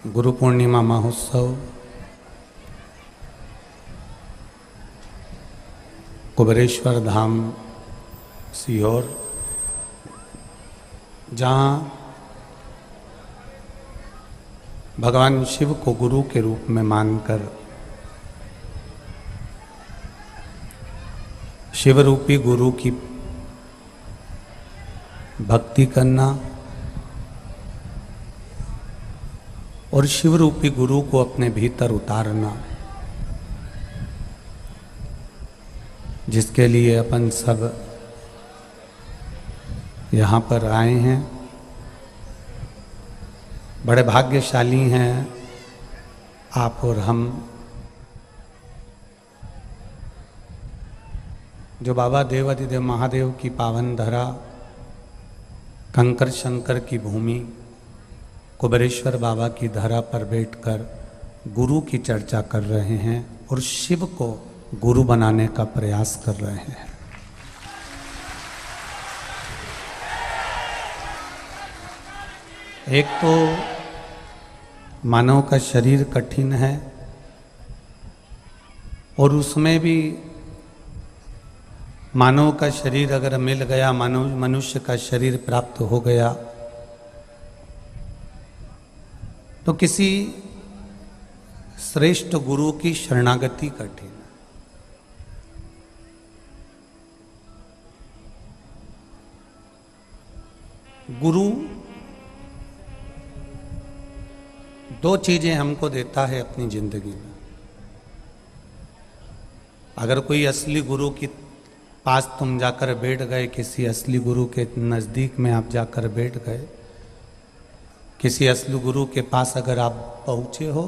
गुरु पूर्णिमा महोत्सव कुबेरेश्वर धाम सीहोर, जहाँ भगवान शिव को गुरु के रूप में मानकर शिव रूपी गुरु की भक्ति करना और शिव रूपी गुरु को अपने भीतर उतारना, जिसके लिए अपन सब यहाँ पर आए हैं। बड़े भाग्यशाली हैं आप और हम, जो बाबा देवाधिदेव महादेव की पावन धरा कंकर शंकर की भूमि कुबेरेश्वर बाबा की धरा पर बैठकर गुरु की चर्चा कर रहे हैं और शिव को गुरु बनाने का प्रयास कर रहे हैं। एक तो मानव का शरीर कठिन है और उसमें भी मानव का शरीर अगर मिल गया, मनुष्य का शरीर प्राप्त हो गया, तो किसी श्रेष्ठ गुरु की शरणागति कठिन है। गुरु दो चीजें हमको देता है अपनी जिंदगी में। अगर कोई असली गुरु के पास तुम जाकर बैठ गए, किसी असली गुरु के नज़दीक में आप जाकर बैठ गए, किसी असली गुरु के पास अगर आप पहुंचे हो,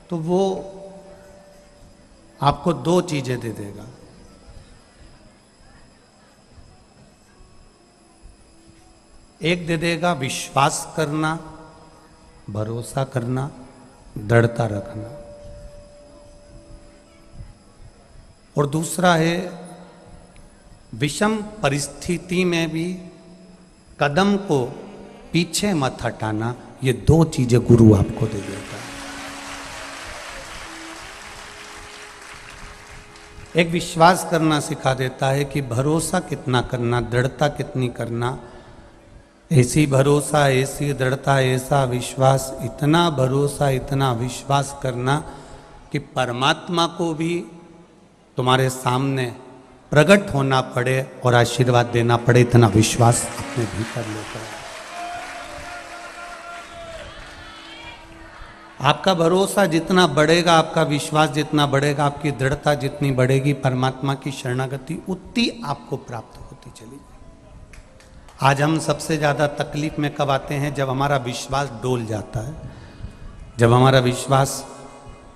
तो वो आपको दो चीजें दे देगा। एक दे देगा विश्वास करना, भरोसा करना, दृढ़ता रखना, और दूसरा है विषम परिस्थिति में भी कदम को पीछे मत हटाना। ये दो चीजें गुरु आपको दे देता है। एक विश्वास करना सिखा देता है कि भरोसा कितना करना, दृढ़ता कितनी करना, ऐसी भरोसा, ऐसी दृढ़ता, ऐसा विश्वास, इतना भरोसा, इतना विश्वास करना कि परमात्मा को भी तुम्हारे सामने प्रकट होना पड़े और आशीर्वाद देना पड़े, इतना विश्वास अपने भीतर लेकर आए। आपका भरोसा जितना बढ़ेगा, आपका विश्वास जितना बढ़ेगा, आपकी दृढ़ता जितनी बढ़ेगी, परमात्मा की शरणागति उतनी आपको प्राप्त होती चली। आज हम सबसे ज़्यादा तकलीफ में कब आते हैं? जब हमारा विश्वास डोल जाता है, जब हमारा विश्वास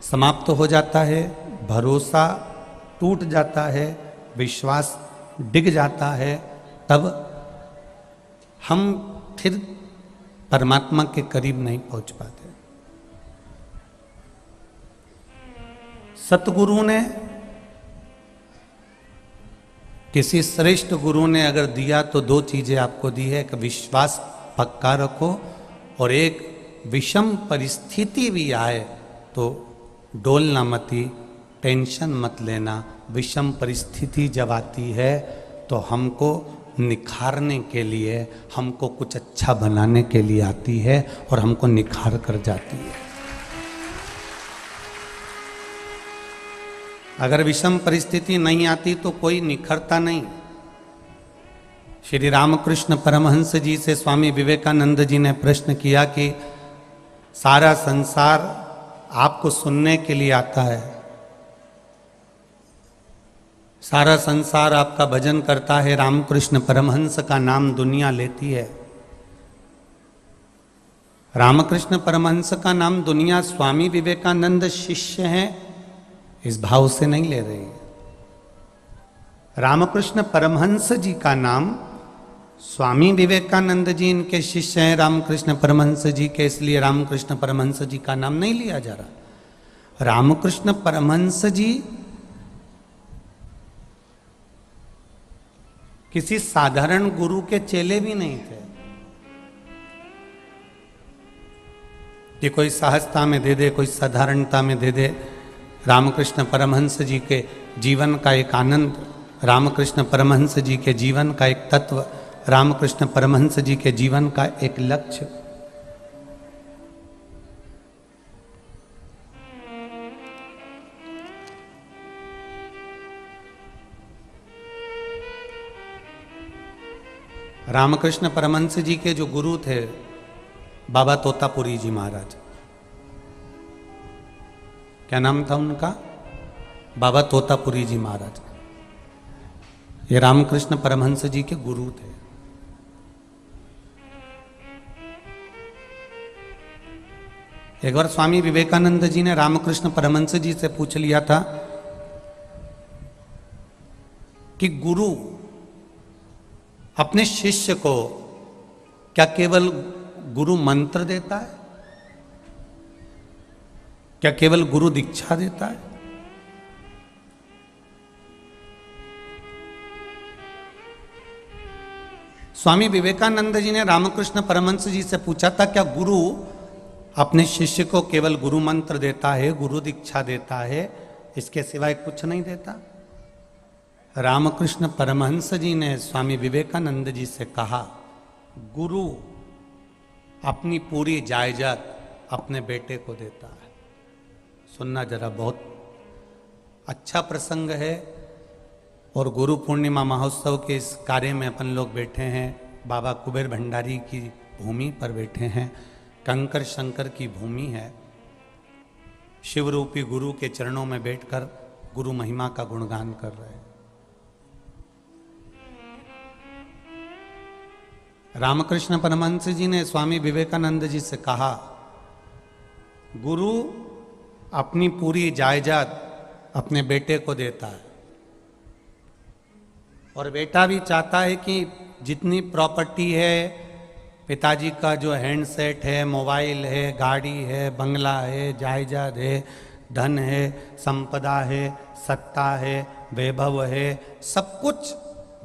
समाप्त हो जाता है, भरोसा टूट जाता है, विश्वास डिग जाता है, तब हम फिर परमात्मा के करीब नहीं पहुंच पाते। सतगुरु ने, किसी श्रेष्ठ गुरु ने अगर दिया तो दो चीजें आपको दी है। एक विश्वास पक्का रखो और एक विषम परिस्थिति भी आए तो डोलना मती, टेंशन मत लेना। विषम परिस्थिति जब आती है तो हमको निखारने के लिए, हमको कुछ अच्छा बनाने के लिए आती है और हमको निखार कर जाती है। अगर विषम परिस्थिति नहीं आती तो कोई निखरता नहीं। श्री रामकृष्ण परमहंस जी से स्वामी विवेकानंद जी ने प्रश्न किया कि सारा संसार आपको सुनने के लिए आता है, सारा संसार आपका भजन करता है, रामकृष्ण परमहंस का नाम दुनिया लेती है। रामकृष्ण परमहंस का नाम दुनिया स्वामी विवेकानंद शिष्य हैं इस भाव से नहीं ले रही है। रामकृष्ण परमहंस जी का नाम, स्वामी विवेकानंद जी इनके शिष्य हैं रामकृष्ण परमहंस जी के, इसलिए रामकृष्ण परमहंस जी का नाम नहीं लिया जा रहा। रामकृष्ण परमहंस जी किसी साधारण गुरु के चेले भी नहीं थे। कि कोई सहजता में दे दे, कोई साधारणता में दे दे। रामकृष्ण परमहंस जी के जीवन का एक आनंद, रामकृष्ण परमहंस जी के जीवन का एक तत्व, रामकृष्ण परमहंस जी के जीवन का एक लक्ष्य। रामकृष्ण परमहंस जी के जो गुरु थे बाबा तोतापुरी जी महाराज, क्या नाम था उनका? बाबा तोतापुरी जी महाराज। ये रामकृष्ण परमहंस जी के गुरु थे। एक बार स्वामी विवेकानंद जी ने रामकृष्ण परमहंस जी से पूछ लिया था कि गुरु अपने शिष्य को क्या केवल गुरु मंत्र देता है? क्या केवल गुरु दीक्षा देता है? स्वामी विवेकानंद जी ने रामकृष्ण परमहंस जी से पूछा था, क्या गुरु अपने शिष्य को केवल गुरु मंत्र देता है, गुरु दीक्षा देता है, इसके सिवाय कुछ नहीं देता? रामकृष्ण परमहंस जी ने स्वामी विवेकानंद जी से कहा, गुरु अपनी पूरी जायदाद अपने बेटे को देता है। सुनना जरा, बहुत अच्छा प्रसंग है। और गुरु पूर्णिमा महोत्सव के इस कार्य में अपन लोग बैठे हैं, बाबा कुबेर भंडारी की भूमि पर बैठे हैं, कंकर शंकर की भूमि है। शिवरूपी गुरु के चरणों में बैठकर गुरु महिमा का गुणगान कर रहे हैं। रामकृष्ण परमहंस जी ने स्वामी विवेकानंद जी से कहा, गुरु अपनी पूरी जायदाद अपने बेटे को देता है और बेटा भी चाहता है कि जितनी प्रॉपर्टी है, पिताजी का जो हैंडसेट है, मोबाइल है, गाड़ी है, बंगला है, जायदाद है, धन है, संपदा है, सत्ता है, वैभव है, सब कुछ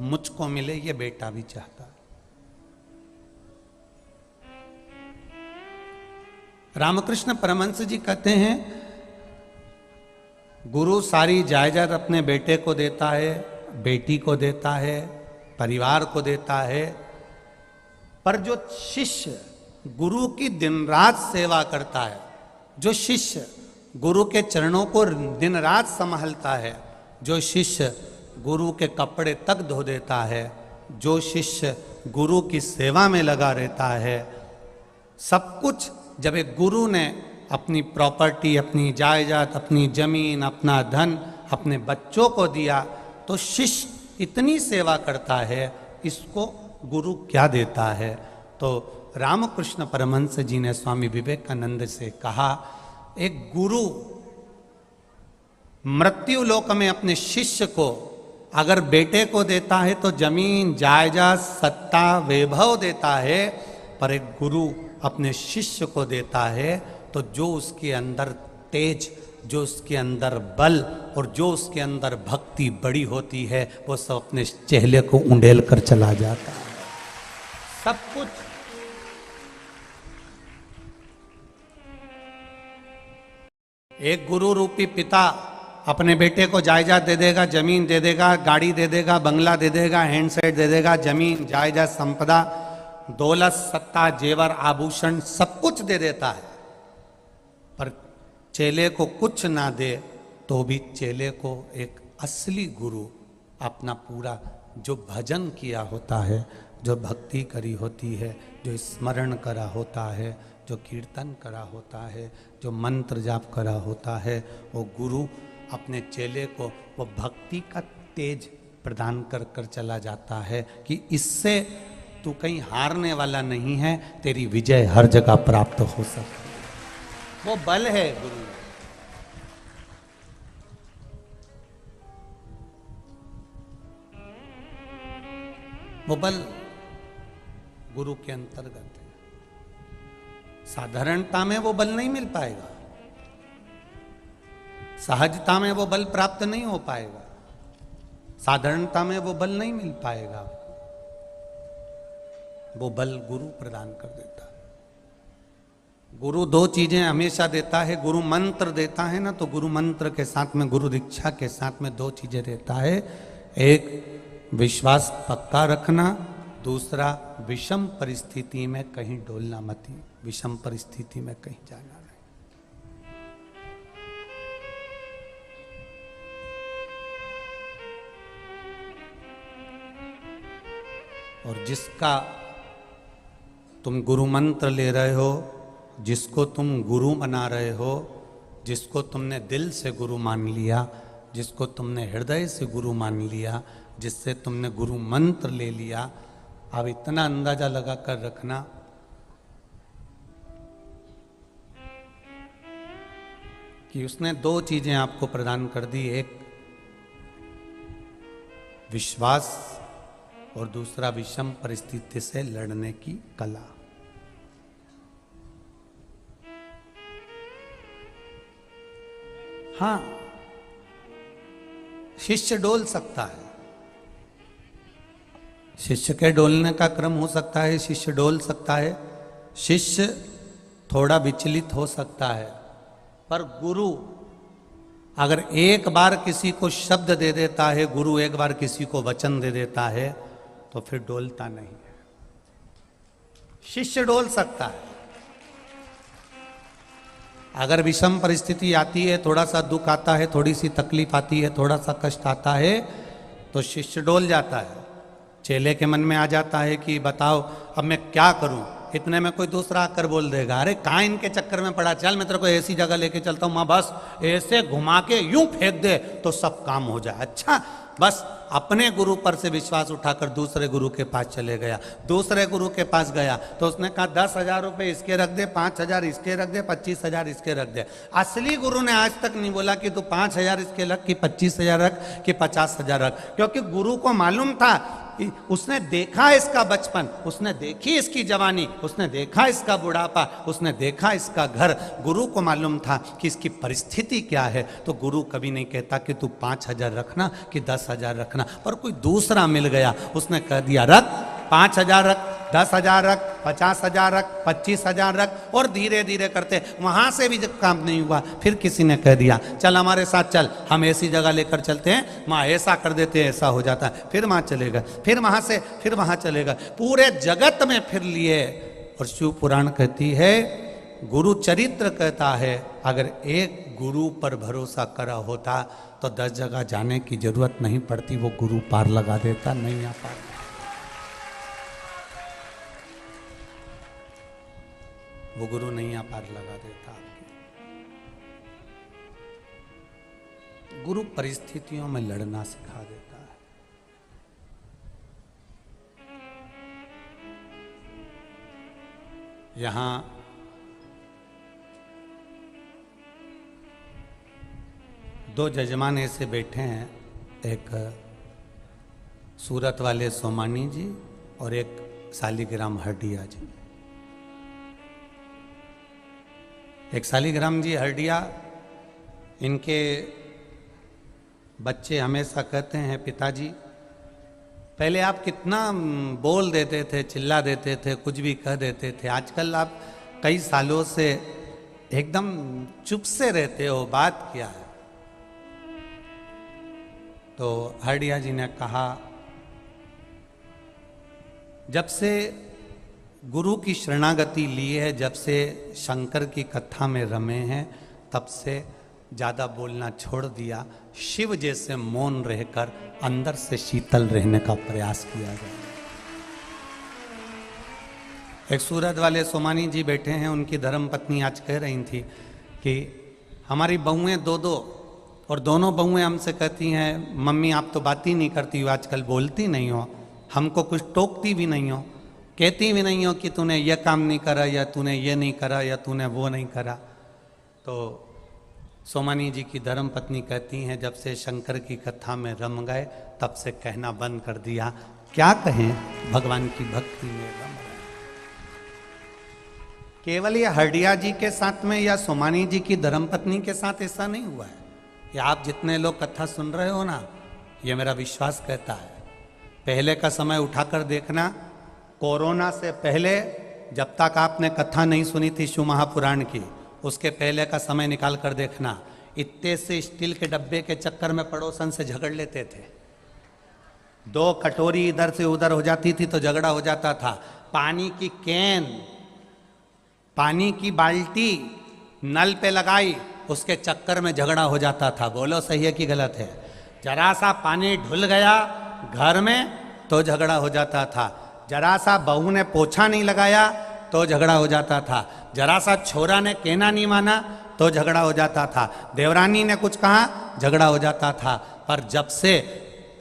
मुझको मिले, ये बेटा भी चाहता है। रामकृष्ण परमहंस जी कहते हैं, गुरु सारी जायदाद अपने बेटे को देता है, बेटी को देता है, परिवार को देता है, पर जो शिष्य गुरु की दिन रात सेवा करता है, जो शिष्य गुरु के चरणों को दिन रात संभालता है, जो शिष्य गुरु के कपड़े तक धो देता है, जो शिष्य गुरु की सेवा में लगा रहता है, सब कुछ जब एक गुरु ने अपनी प्रॉपर्टी, अपनी जायदाद, अपनी जमीन, अपना धन अपने बच्चों को दिया, तो शिष्य इतनी सेवा करता है, इसको गुरु क्या देता है? तो रामकृष्ण परमहंस जी ने स्वामी विवेकानंद से कहा, एक गुरु मृत्यु लोक में अपने शिष्य को अगर बेटे को देता है तो जमीन, जायदाद, सत्ता, वैभव देता है, पर एक गुरु अपने शिष्य को देता है तो जो उसके अंदर तेज, जो उसके अंदर बल और जो उसके अंदर भक्ति बड़ी होती है, वो सब अपने चेहरे को उंडेल कर चला जाता है। सब कुछ एक गुरु रूपी पिता अपने बेटे को जायदाद दे देगा, जमीन दे देगा, गाड़ी दे देगा, बंगला दे देगा, हैंडसेट दे देगा, जमीन, जायदाद, संपदा, दौलत, सत्ता, जेवर, आभूषण, सब कुछ दे देता है, पर चेले को कुछ ना दे तो भी चेले को एक असली गुरु अपना पूरा जो भजन किया होता है, जो भक्ति करी होती है, जो स्मरण करा होता है, जो कीर्तन करा होता है, जो मंत्र जाप करा होता है, वो गुरु अपने चेले को वो भक्ति का तेज प्रदान कर कर चला जाता है कि इससे तू कहीं हारने वाला नहीं है, तेरी विजय हर जगह प्राप्त हो सके। वो बल है गुरु। वो बल गुरु के अंतर्गत है। साधारणता में वो बल नहीं मिल पाएगा, सहजता में वो बल प्राप्त नहीं हो पाएगा, साधारणता में वो बल नहीं मिल पाएगा। वो बल गुरु प्रदान कर देता। गुरु दो चीजें हमेशा देता है, गुरु मंत्र देता है ना, तो गुरु मंत्र के साथ में, गुरु दीक्षा के साथ में दो चीजें देता है। एक विश्वास पक्का रखना, दूसरा विषम परिस्थिति में कहीं डोलना मत, विषम परिस्थिति में कहीं जाना नहीं। और जिसका तुम गुरु मंत्र ले रहे हो, जिसको तुम गुरु बना रहे हो, जिसको तुमने दिल से गुरु मान लिया, जिसको तुमने हृदय से गुरु मान लिया, जिससे तुमने गुरु मंत्र ले लिया, अब इतना अंदाजा लगा कर रखना कि उसने दो चीजें आपको प्रदान कर दी, एक विश्वास और दूसरा विषम परिस्थिति से लड़ने की कला। हाँ, शिष्य डोल सकता है, शिष्य के डोलने का क्रम हो सकता है, शिष्य डोल सकता है, शिष्य थोड़ा विचलित हो सकता है, पर गुरु अगर एक बार किसी को शब्द दे देता है, गुरु एक बार किसी को वचन दे देता है, तो फिर डोलता नहीं है। शिष्य डोल सकता है, अगर विषम परिस्थिति आती है, थोड़ा सा दुख आता है, थोड़ी सी तकलीफ आती है, थोड़ा सा कष्ट आता है, तो शिष्य डोल जाता है। चेले के मन में आ जाता है कि बताओ अब मैं क्या करूं। इतने में कोई दूसरा आकर बोल देगा, अरे कहाँ इनके चक्कर में पड़ा, चल मैं तेरे को ऐसी जगह लेके चलता हूं, मां बस ऐसे घुमा के यूं फेंक दे तो सब काम हो जाए। अच्छा, बस अपने गुरु पर से विश्वास उठाकर दूसरे गुरु के पास चले गया, दूसरे गुरु के पास गया तो उसने कहा 10,000 रुपये इसके रख दे, 5,000 इसके रख दे, 25,000 इसके रख दे। असली गुरु ने आज तक नहीं बोला कि तू 5,000 इसके रख, कि 25,000 रख, कि 50,000 रख, क्योंकि गुरु को मालूम था, उसने देखा इसका बचपन, उसने देखी इसकी जवानी, उसने देखा इसका बुढ़ापा, उसने देखा इसका घर। गुरु को मालूम था कि इसकी परिस्थिति क्या है, तो गुरु कभी नहीं कहता कि तू 5,000 रखना कि 10,000 रखना। पर कोई दूसरा मिल गया, उसने कह दिया रख 5,000 रख, 10,000 रख, 50,000 रख, 25,000 रख, और धीरे धीरे करते वहां से भी जब काम नहीं हुआ, फिर किसी ने कह दिया चल हमारे साथ चल, हम ऐसी जगह लेकर चलते हैं, माँ ऐसा कर देते हैं, ऐसा हो जाता है, फिर वहां चलेगा, फिर वहां से फिर वहां चलेगा, पूरे जगत में फिर लिए। और शिव पुराण कहती है, गुरु चरित्र कहता है, अगर एक गुरु पर भरोसा करा होता तो 10 जगह जाने की जरूरत नहीं पड़ती, वो गुरु पार लगा देता, नहीं आ पाता। वो गुरु नहीं आ पार लगा देता आपकी। गुरु परिस्थितियों में लड़ना सिखा देता है। यहां दो जजमान ऐसे बैठे हैं, एक सूरत वाले सोमानी जी और एक शालिग्राम हरडिया जी। एक शालिग्राम जी हरडिया, इनके बच्चे हमेशा कहते हैं, पिताजी पहले आप कितना बोल देते थे, चिल्ला देते थे, कुछ भी कह देते थे, आजकल आप कई सालों से एकदम चुप से रहते हो, बात क्या है? तो हरडिया जी ने कहा, जब से गुरु की शरणागति ली है, जब से शंकर की कथा में रमे हैं, तब से ज़्यादा बोलना छोड़ दिया, शिव जैसे मौन रहकर अंदर से शीतल रहने का प्रयास किया जाए। एक सूरत वाले सोमानी जी बैठे हैं, उनकी धर्मपत्नी आज कह रही थी कि हमारी बहुएं दो और दोनों बहुएं हमसे कहती हैं, मम्मी आप तो बात ही नहीं करती हो, आजकल बोलती नहीं हो, हमको कुछ टोकती भी नहीं हो, कहती भी नहीं हो कि तूने यह काम नहीं करा, या तूने ये नहीं करा, या तूने वो नहीं करा। तो सोमानी जी की धर्मपत्नी कहती हैं, जब से शंकर की कथा में रम गए, तब से कहना बंद कर दिया, क्या कहें, भगवान की भक्ति में रम गए। केवल ये हरडिया जी के साथ में या सोमानी जी की धर्मपत्नी के साथ ऐसा नहीं हुआ है। ये आप जितने लोग कथा सुन रहे हो ना, ये मेरा विश्वास कहता है, पहले का समय उठाकर देखना, कोरोना से पहले जब तक आपने कथा नहीं सुनी थी शिव महापुराण की, उसके पहले का समय निकाल कर देखना, इतने से स्टील के डब्बे के चक्कर में पड़ोसन से झगड़ लेते थे। 2 कटोरी इधर से उधर हो जाती थी तो झगड़ा हो जाता था। पानी की कैन, पानी की बाल्टी नल पे लगाई, उसके चक्कर में झगड़ा हो जाता था। बोलो सही है कि गलत है? जरा सा पानी ढुल गया घर में तो झगड़ा हो जाता था। जरा सा बहू ने पोछा नहीं लगाया तो झगड़ा हो जाता था। जरा सा छोरा ने कहना नहीं माना तो झगड़ा हो जाता था। देवरानी ने कुछ कहा, झगड़ा हो जाता था। पर जब से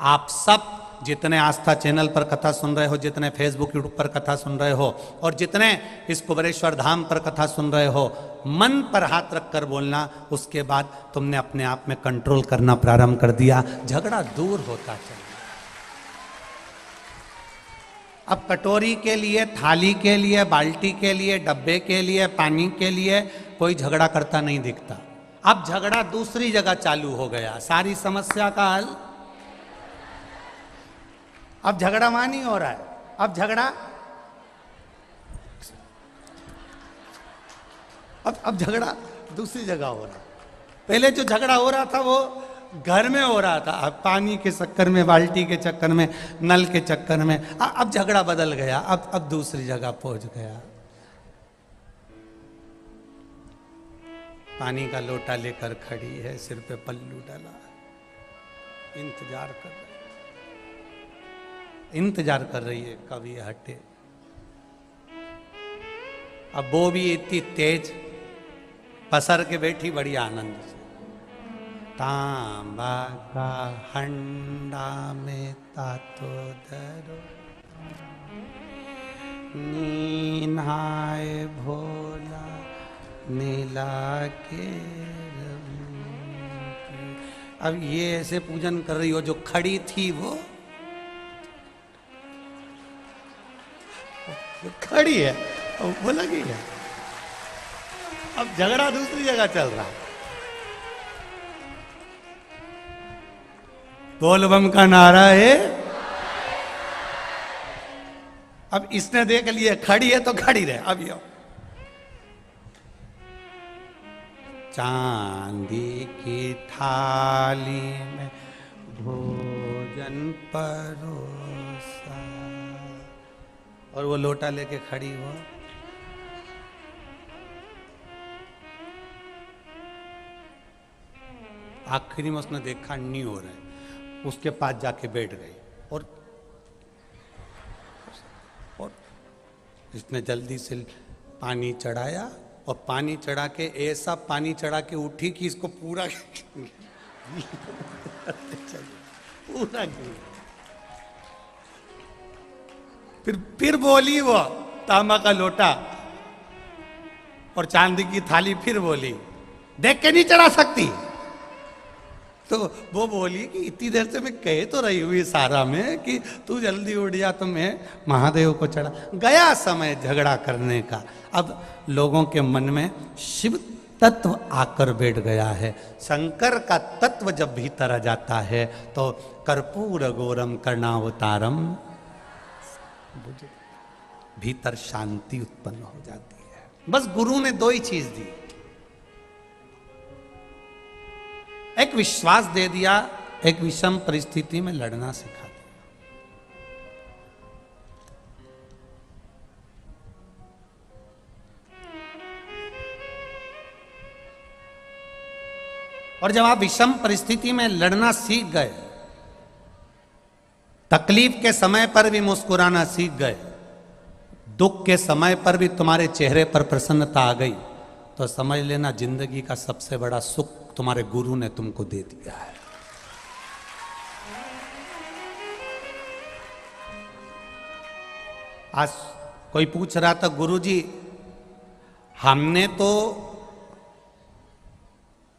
आप सब जितने आस्था चैनल पर कथा सुन रहे हो, जितने फेसबुक यूट्यूब पर कथा सुन रहे हो, और जितने इस कुबेरेश्वर धाम पर कथा सुन रहे हो, मन पर हाथ रखकर बोलना, उसके बाद तुमने अपने आप में कंट्रोल करना प्रारंभ कर दिया, झगड़ा दूर होता चला। अब कटोरी के लिए, थाली के लिए, बाल्टी के लिए, डब्बे के लिए, पानी के लिए कोई झगड़ा करता नहीं दिखता। अब झगड़ा दूसरी जगह चालू हो गया। सारी समस्या का हल, अब झगड़ा वहां नहीं हो रहा है, अब झगड़ा अब झगड़ा दूसरी जगह हो रहा है। पहले जो झगड़ा हो रहा था वो घर में हो रहा था, अब पानी के चक्कर में, बाल्टी के चक्कर में, नल के चक्कर में, अब झगड़ा बदल गया, अब दूसरी जगह पहुंच गया। पानी का लोटा लेकर खड़ी है, सिर पे पल्लू डाला, इंतजार कर रही है कब ये हटे। अब वो भी इतनी तेज पसर के बैठी, बड़ी आनंद से। तांबा का हंडा में तातो दरो, नीनाए भोला नीला के। अब ये ऐसे पूजन कर रही हो, जो खड़ी थी वो खड़ी है, वो लगी है। अब झगड़ा दूसरी जगह चल रहा है। बोल बम का नारा है। अब इसने देख लिया खड़ी है तो खड़ी रहे। अब यो चांदी की थाली में भोजन परोसा, और वो लोटा लेके खड़ी हो। आखिरी में उसने देखा नहीं हो रहा है, उसके पास जाके बैठ गई, और इसने जल्दी से पानी चढ़ाया, और पानी चढ़ा के ऐसा पानी चढ़ा के उठी कि इसको पूरा पूरा फिर बोली वो तांबा का लोटा और चांदी की थाली, फिर बोली देख के नहीं चढ़ा सकती। तो वो बोली कि इतनी देर से मैं कह तो रही हुई सारा में कि तू जल्दी उठ जा, तो मैं महादेव को चढ़ा। गया समय झगड़ा करने का। अब लोगों के मन में शिव तत्व आकर बैठ गया है। शंकर का तत्व जब भीतर आ जाता है तो कर्पूर गौरम कर्णावतारम, भीतर शांति उत्पन्न हो जाती है। बस गुरु ने 2 ही चीज दी, एक विश्वास दे दिया, एक विषम परिस्थिति में लड़ना सिखा दिया। और जब आप विषम परिस्थिति में लड़ना सीख गए, तकलीफ के समय पर भी मुस्कुराना सीख गए, दुख के समय पर भी तुम्हारे चेहरे पर प्रसन्नता आ गई, तो समझ लेना जिंदगी का सबसे बड़ा सुख तुम्हारे गुरु ने तुमको दे दिया है। आज कोई पूछ रहा था, गुरुजी हमने तो,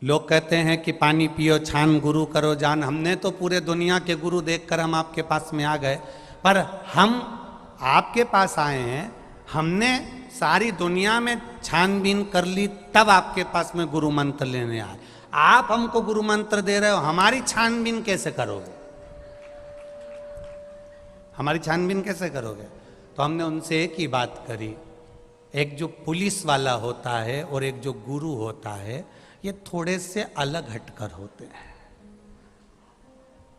लोग कहते हैं कि पानी पियो छान गुरु करो जान, हमने तो पूरे दुनिया के गुरु देखकर हम आपके पास में आ गए, पर हम आपके पास आए हैं, हमने सारी दुनिया में छानबीन कर ली, तब आपके पास में गुरु मंत्र लेने आए। आप हमको गुरु मंत्र दे रहे हो, हमारी छानबीन कैसे करोगे? हमारी छानबीन कैसे करोगे? तो हमने उनसे एक ही बात करी एक जो पुलिस वाला होता है और एक जो गुरु होता है, ये थोड़े से अलग हटकर होते हैं।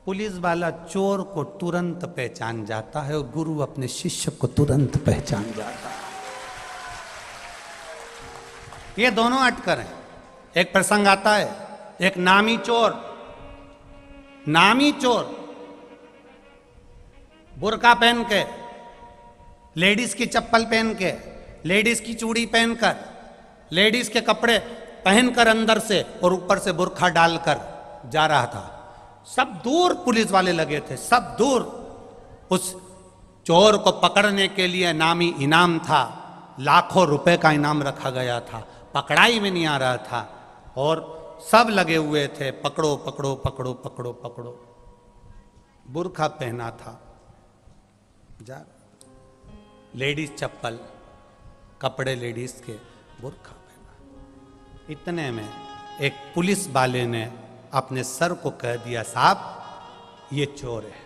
पुलिस वाला चोर को तुरंत पहचान जाता है और गुरु अपने शिष्य को तुरंत पहचान जाता है। ये दोनों अटकर हैं। एक प्रसंग आता है, एक नामी चोर बुर्का पहन के, लेडीज की चप्पल पहन के, लेडीज की चूड़ी पहनकर, लेडीज के कपड़े पहनकर अंदर से और ऊपर से बुर्खा डालकर जा रहा था। सब दूर पुलिस वाले लगे थे, सब दूर। उस चोर को पकड़ने के लिए नामी इनाम था, लाखों रुपए का इनाम रखा गया था, पकड़ाई में नहीं आ रहा था और सब लगे हुए थे, पकड़ो पकड़ो पकड़ो पकड़ो पकड़ो। बुर्खा पहना था, जा लेडीज चप्पल, कपड़े लेडीज के, बुर्खा पहना। इतने में एक पुलिस वाले ने अपने सर को कह दिया, साहब ये चोर है।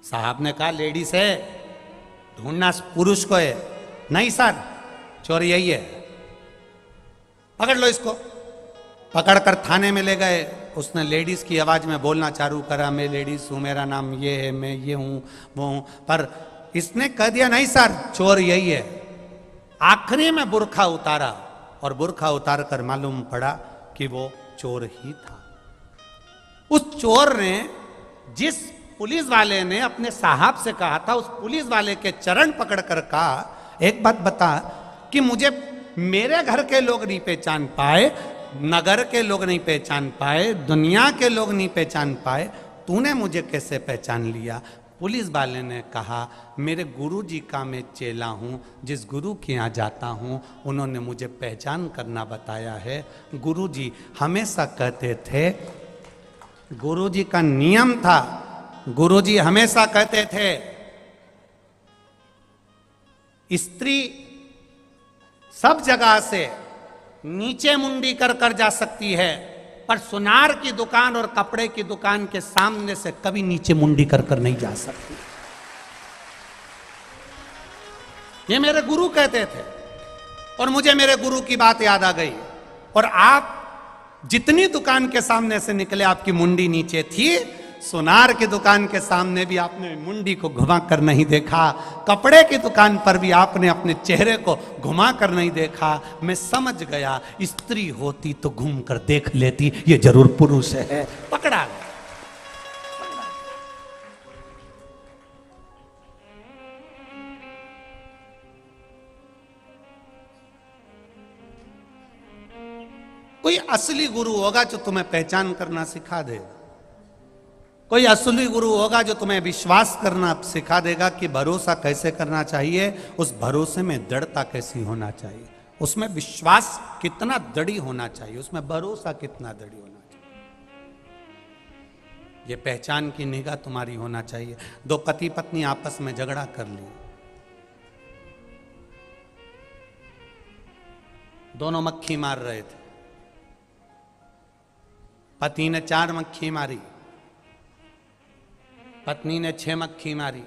साहब ने कहा लेडीज है, ढूंढना पुरुष को है। नहीं सर, चोर यही है, पकड़ लो इसको। पकड़कर थाने में ले गए। उसने लेडीज की आवाज में बोलना चालू करा, मैं लेडीज हूं, मेरा नाम ये है, मैं ये हूं वो हूं, पर इसने कह दिया नहीं सर, चोर यही है। आखिरी में बुर्खा उतारा और बुर्खा उतार कर मालूम पड़ा कि वो चोर ही था। उस चोर ने, जिस पुलिस वाले ने अपने साहब से कहा था, उस पुलिस वाले के चरण पकड़कर कहा, एक बात बता कि मुझे मेरे घर के लोग नहीं पहचान पाए, नगर के लोग नहीं पहचान पाए, दुनिया के लोग नहीं पहचान पाए, तूने मुझे कैसे पहचान लिया? पुलिस वाले ने कहा, मेरे गुरु जी का मैं चेला हूँ, जिस गुरु के यहाँ जाता हूँ उन्होंने मुझे पहचान करना बताया है। गुरु जी हमेशा कहते थे, गुरु जी का नियम था, गुरु जी हमेशा कहते थे, स्त्री सब जगह से नीचे मुंडी कर कर जा सकती है, पर सुनार की दुकान और कपड़े की दुकान के सामने से कभी नीचे मुंडी कर कर नहीं जा सकती। ये मेरे गुरु कहते थे और मुझे मेरे गुरु की बात याद आ गई। और आप जितनी दुकान के सामने से निकले आपकी मुंडी नीचे थी, सुनार की दुकान के सामने भी आपने मुंडी को घुमा कर नहीं देखा, कपड़े की दुकान पर भी आपने अपने चेहरे को घुमा कर नहीं देखा। मैं समझ गया, स्त्री होती तो घूम कर देख लेती, ये जरूर पुरुष है। पकड़ा गया। कोई असली गुरु होगा जो तुम्हें पहचान करना सिखा देगा। कोई असली गुरु होगा जो तुम्हें विश्वास करना सिखा देगा कि भरोसा कैसे करना चाहिए, उस भरोसे में दृढ़ता कैसी होना चाहिए, उसमें विश्वास कितना दृढ़ होना चाहिए, उसमें भरोसा कितना दृढ़ होना चाहिए। ये पहचान की निगाह तुम्हारी होना चाहिए। दो पति पत्नी आपस में झगड़ा कर लिए, दोनों मक्खी मार रहे थे। पति ने 4 मक्खी मारी, पत्नी ने 6 मक्खी मारी।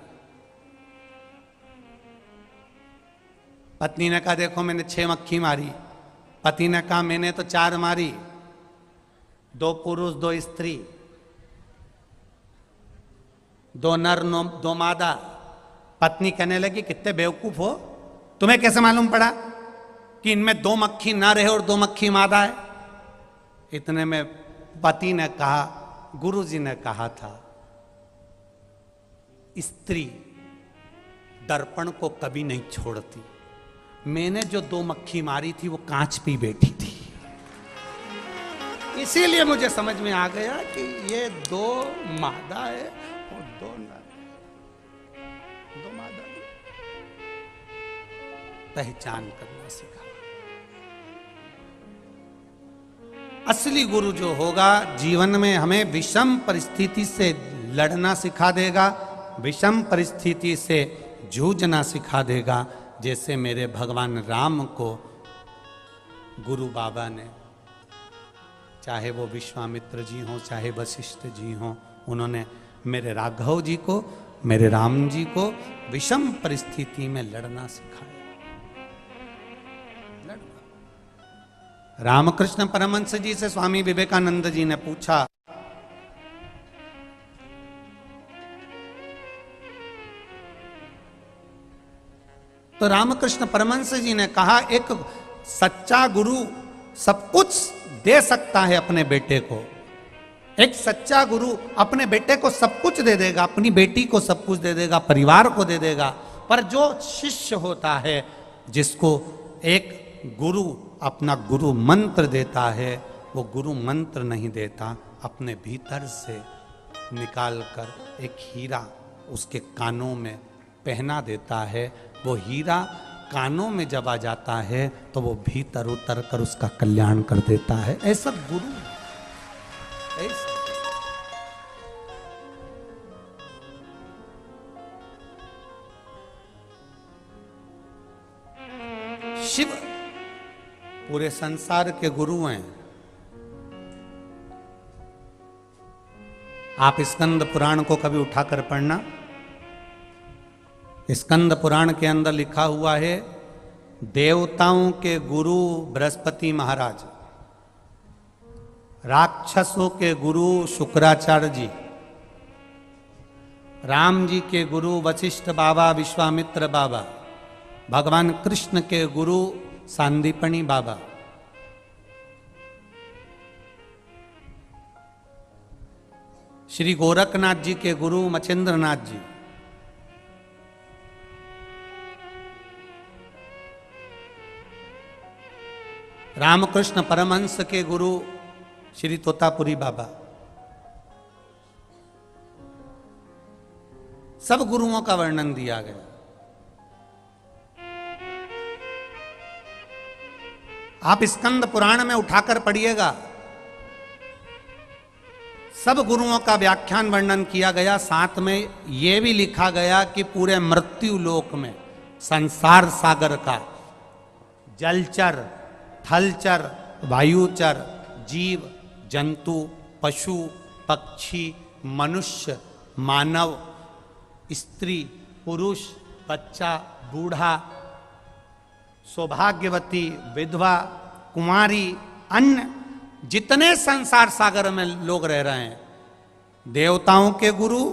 पत्नी ने कहा देखो मैंने 6 मक्खी मारी। पति ने कहा मैंने तो 4 मारी, 2 पुरुष 2 स्त्री, 2 नर 2 मादा। पत्नी कहने लगी कितने बेवकूफ हो, तुम्हें कैसे मालूम पड़ा कि इनमें 2 मक्खी नर है और 2 मक्खी मादा है? इतने में पति ने कहा, गुरुजी ने कहा था, स्त्री दर्पण को कभी नहीं छोड़ती। मैंने जो 2 मक्खी मारी थी वो कांच पे बैठी थी, इसीलिए मुझे समझ में आ गया कि ये 2 मादा है और 2 नर है। 2 मादा पहचान करना सीखा। असली गुरु जो होगा जीवन में हमें विषम परिस्थिति से लड़ना सिखा देगा, विषम परिस्थिति से जूझना सिखा देगा। जैसे मेरे भगवान राम को गुरु बाबा ने, चाहे वो विश्वामित्र जी हों चाहे वशिष्ठ जी हों, उन्होंने मेरे राघव जी को, मेरे राम जी को विषम परिस्थिति में लड़ना सिखाया। रामकृष्ण परमहंस जी से स्वामी विवेकानंद जी ने पूछा, तो रामकृष्ण परमहंस जी ने कहा, एक सच्चा गुरु सब कुछ दे सकता है अपने बेटे को। एक सच्चा गुरु अपने बेटे को सब कुछ दे देगा, अपनी बेटी को सब कुछ दे देगा, परिवार को दे देगा। पर जो शिष्य होता है, जिसको एक गुरु अपना गुरु मंत्र देता है, वो गुरु मंत्र नहीं देता, अपने भीतर से निकाल कर एक हीरा उसके कानों में पहना देता है। वो हीरा कानों में जब आ जाता है तो वो भीतर उतर कर उसका कल्याण कर देता है। ऐसा गुरु, ऐसा शिव पूरे संसार के गुरु हैं। आप स्कंद पुराण को कभी उठाकर पढ़ना। स्कंद पुराण के अंदर लिखा हुआ है, देवताओं के गुरु बृहस्पति महाराज, राक्षसों के गुरु शुक्राचार्य जी, राम जी के गुरु वशिष्ठ बाबा, विश्वामित्र बाबा, भगवान कृष्ण के गुरु सांदीपनी बाबा, श्री गोरखनाथ जी के गुरु मचेंद्रनाथ जी, रामकृष्ण परमहंस के गुरु श्री तोतापुरी बाबा, सब गुरुओं का वर्णन दिया गया। आप स्कंद पुराण में उठाकर पढ़िएगा, सब गुरुओं का व्याख्यान वर्णन किया गया। साथ में यह भी लिखा गया कि पूरे मृत्यु लोक में संसार सागर का जलचर, थलचर, वायुचर, जीव जंतु, पशु पक्षी, मनुष्य, मानव, स्त्री पुरुष, बच्चा बूढ़ा, सौभाग्यवती, विधवा, कुमारी, अन्य जितने संसार सागर में लोग रह रहे हैं, देवताओं के गुरु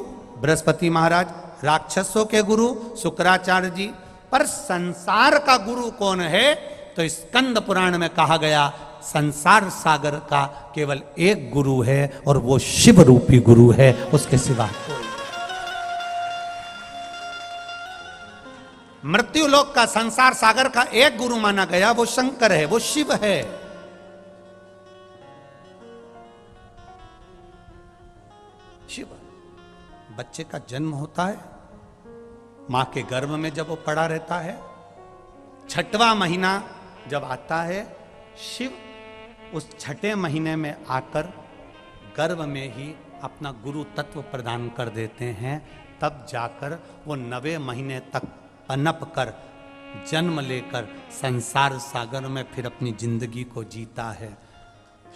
बृहस्पति महाराज, राक्षसों के गुरु शुक्राचार्य जी, पर संसार का गुरु कौन है? तो स्कंद पुराण में कहा गया, संसार सागर का केवल एक गुरु है और वो शिव रूपी गुरु है, उसके सिवा कोई। मृत्यु लोक का संसार सागर का एक गुरु माना गया, वो शंकर है, वो शिव है। शिव। बच्चे का जन्म होता है, मां के गर्भ में जब वो पड़ा रहता है, छठवां महीना जब आता है, शिव उस छठे महीने में आकर गर्भ में ही अपना गुरु तत्व प्रदान कर देते हैं। तब जाकर वो 9वें महीने तक पनप कर जन्म लेकर संसार सागर में फिर अपनी जिंदगी को जीता है।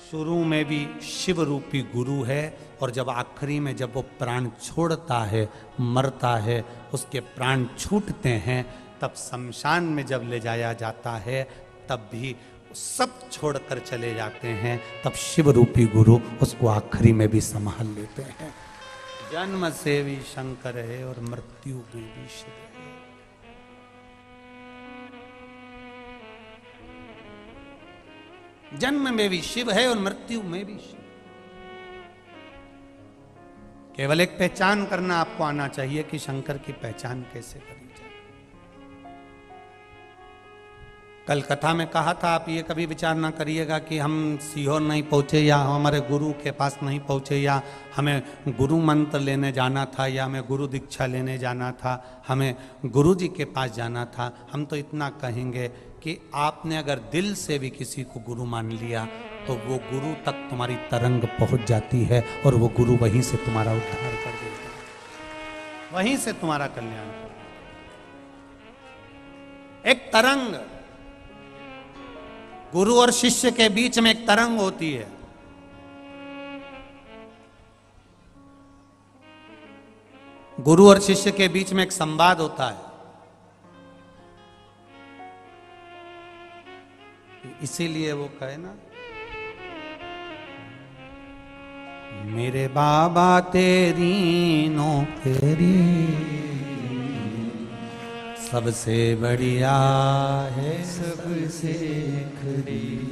शुरू में भी शिव रूपी गुरु है, और जब आखिरी में जब वो प्राण छोड़ता है, मरता है, उसके प्राण छूटते हैं, तब शमशान में जब ले जाया जाता है, तब भी सब छोड़कर चले जाते हैं। तब शिव रूपी गुरु उसको आखिरी में भी संभाल लेते हैं। जन्म से भी शंकर है और मृत्यु में भी शिव है। जन्म में भी शिव है और मृत्यु में भी शिव। केवल एक पहचान करना आपको आना चाहिए कि शंकर की पहचान कैसे करी जाए। कल कथा में कहा था, आप ये कभी विचार ना करिएगा कि हम सीहोर नहीं पहुंचे या हमारे गुरु के पास नहीं पहुंचे, या हमें गुरु मंत्र लेने जाना था, या हमें गुरु दीक्षा लेने जाना था, हमें गुरु जी के पास जाना था। हम तो इतना कहेंगे कि आपने अगर दिल से भी किसी को गुरु मान लिया तो वो गुरु तक तुम्हारी तरंग पहुंच जाती है, और वो गुरु वहीं से तुम्हारा उद्धार कर देता है, वहीं से तुम्हारा कल्याण कर देता है। एक तरंग, गुरु और शिष्य के बीच में एक तरंग होती है। गुरु और शिष्य के बीच में एक संवाद होता है। इसीलिए वो कहे ना, मेरे बाबा तेरी नौकरी सबसे बढ़िया है, सबसे खरी।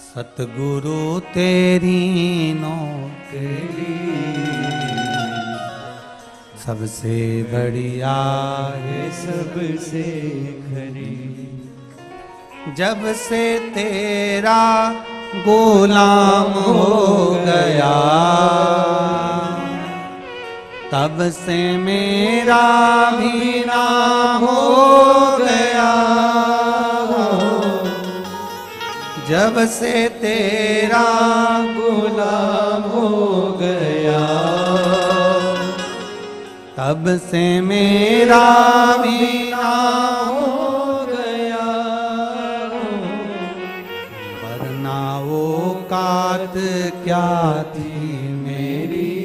सतगुरु तेरी नौकरी सबसे बढ़िया है, सबसे खरी। जब से तेरा गुलाम हो गया तब से मेरा भी नाम हो गया। जब से तेरा गुलाम हो गया तब से मेरा भी नाम हो गया। वरना वो कात क्या थी मेरी,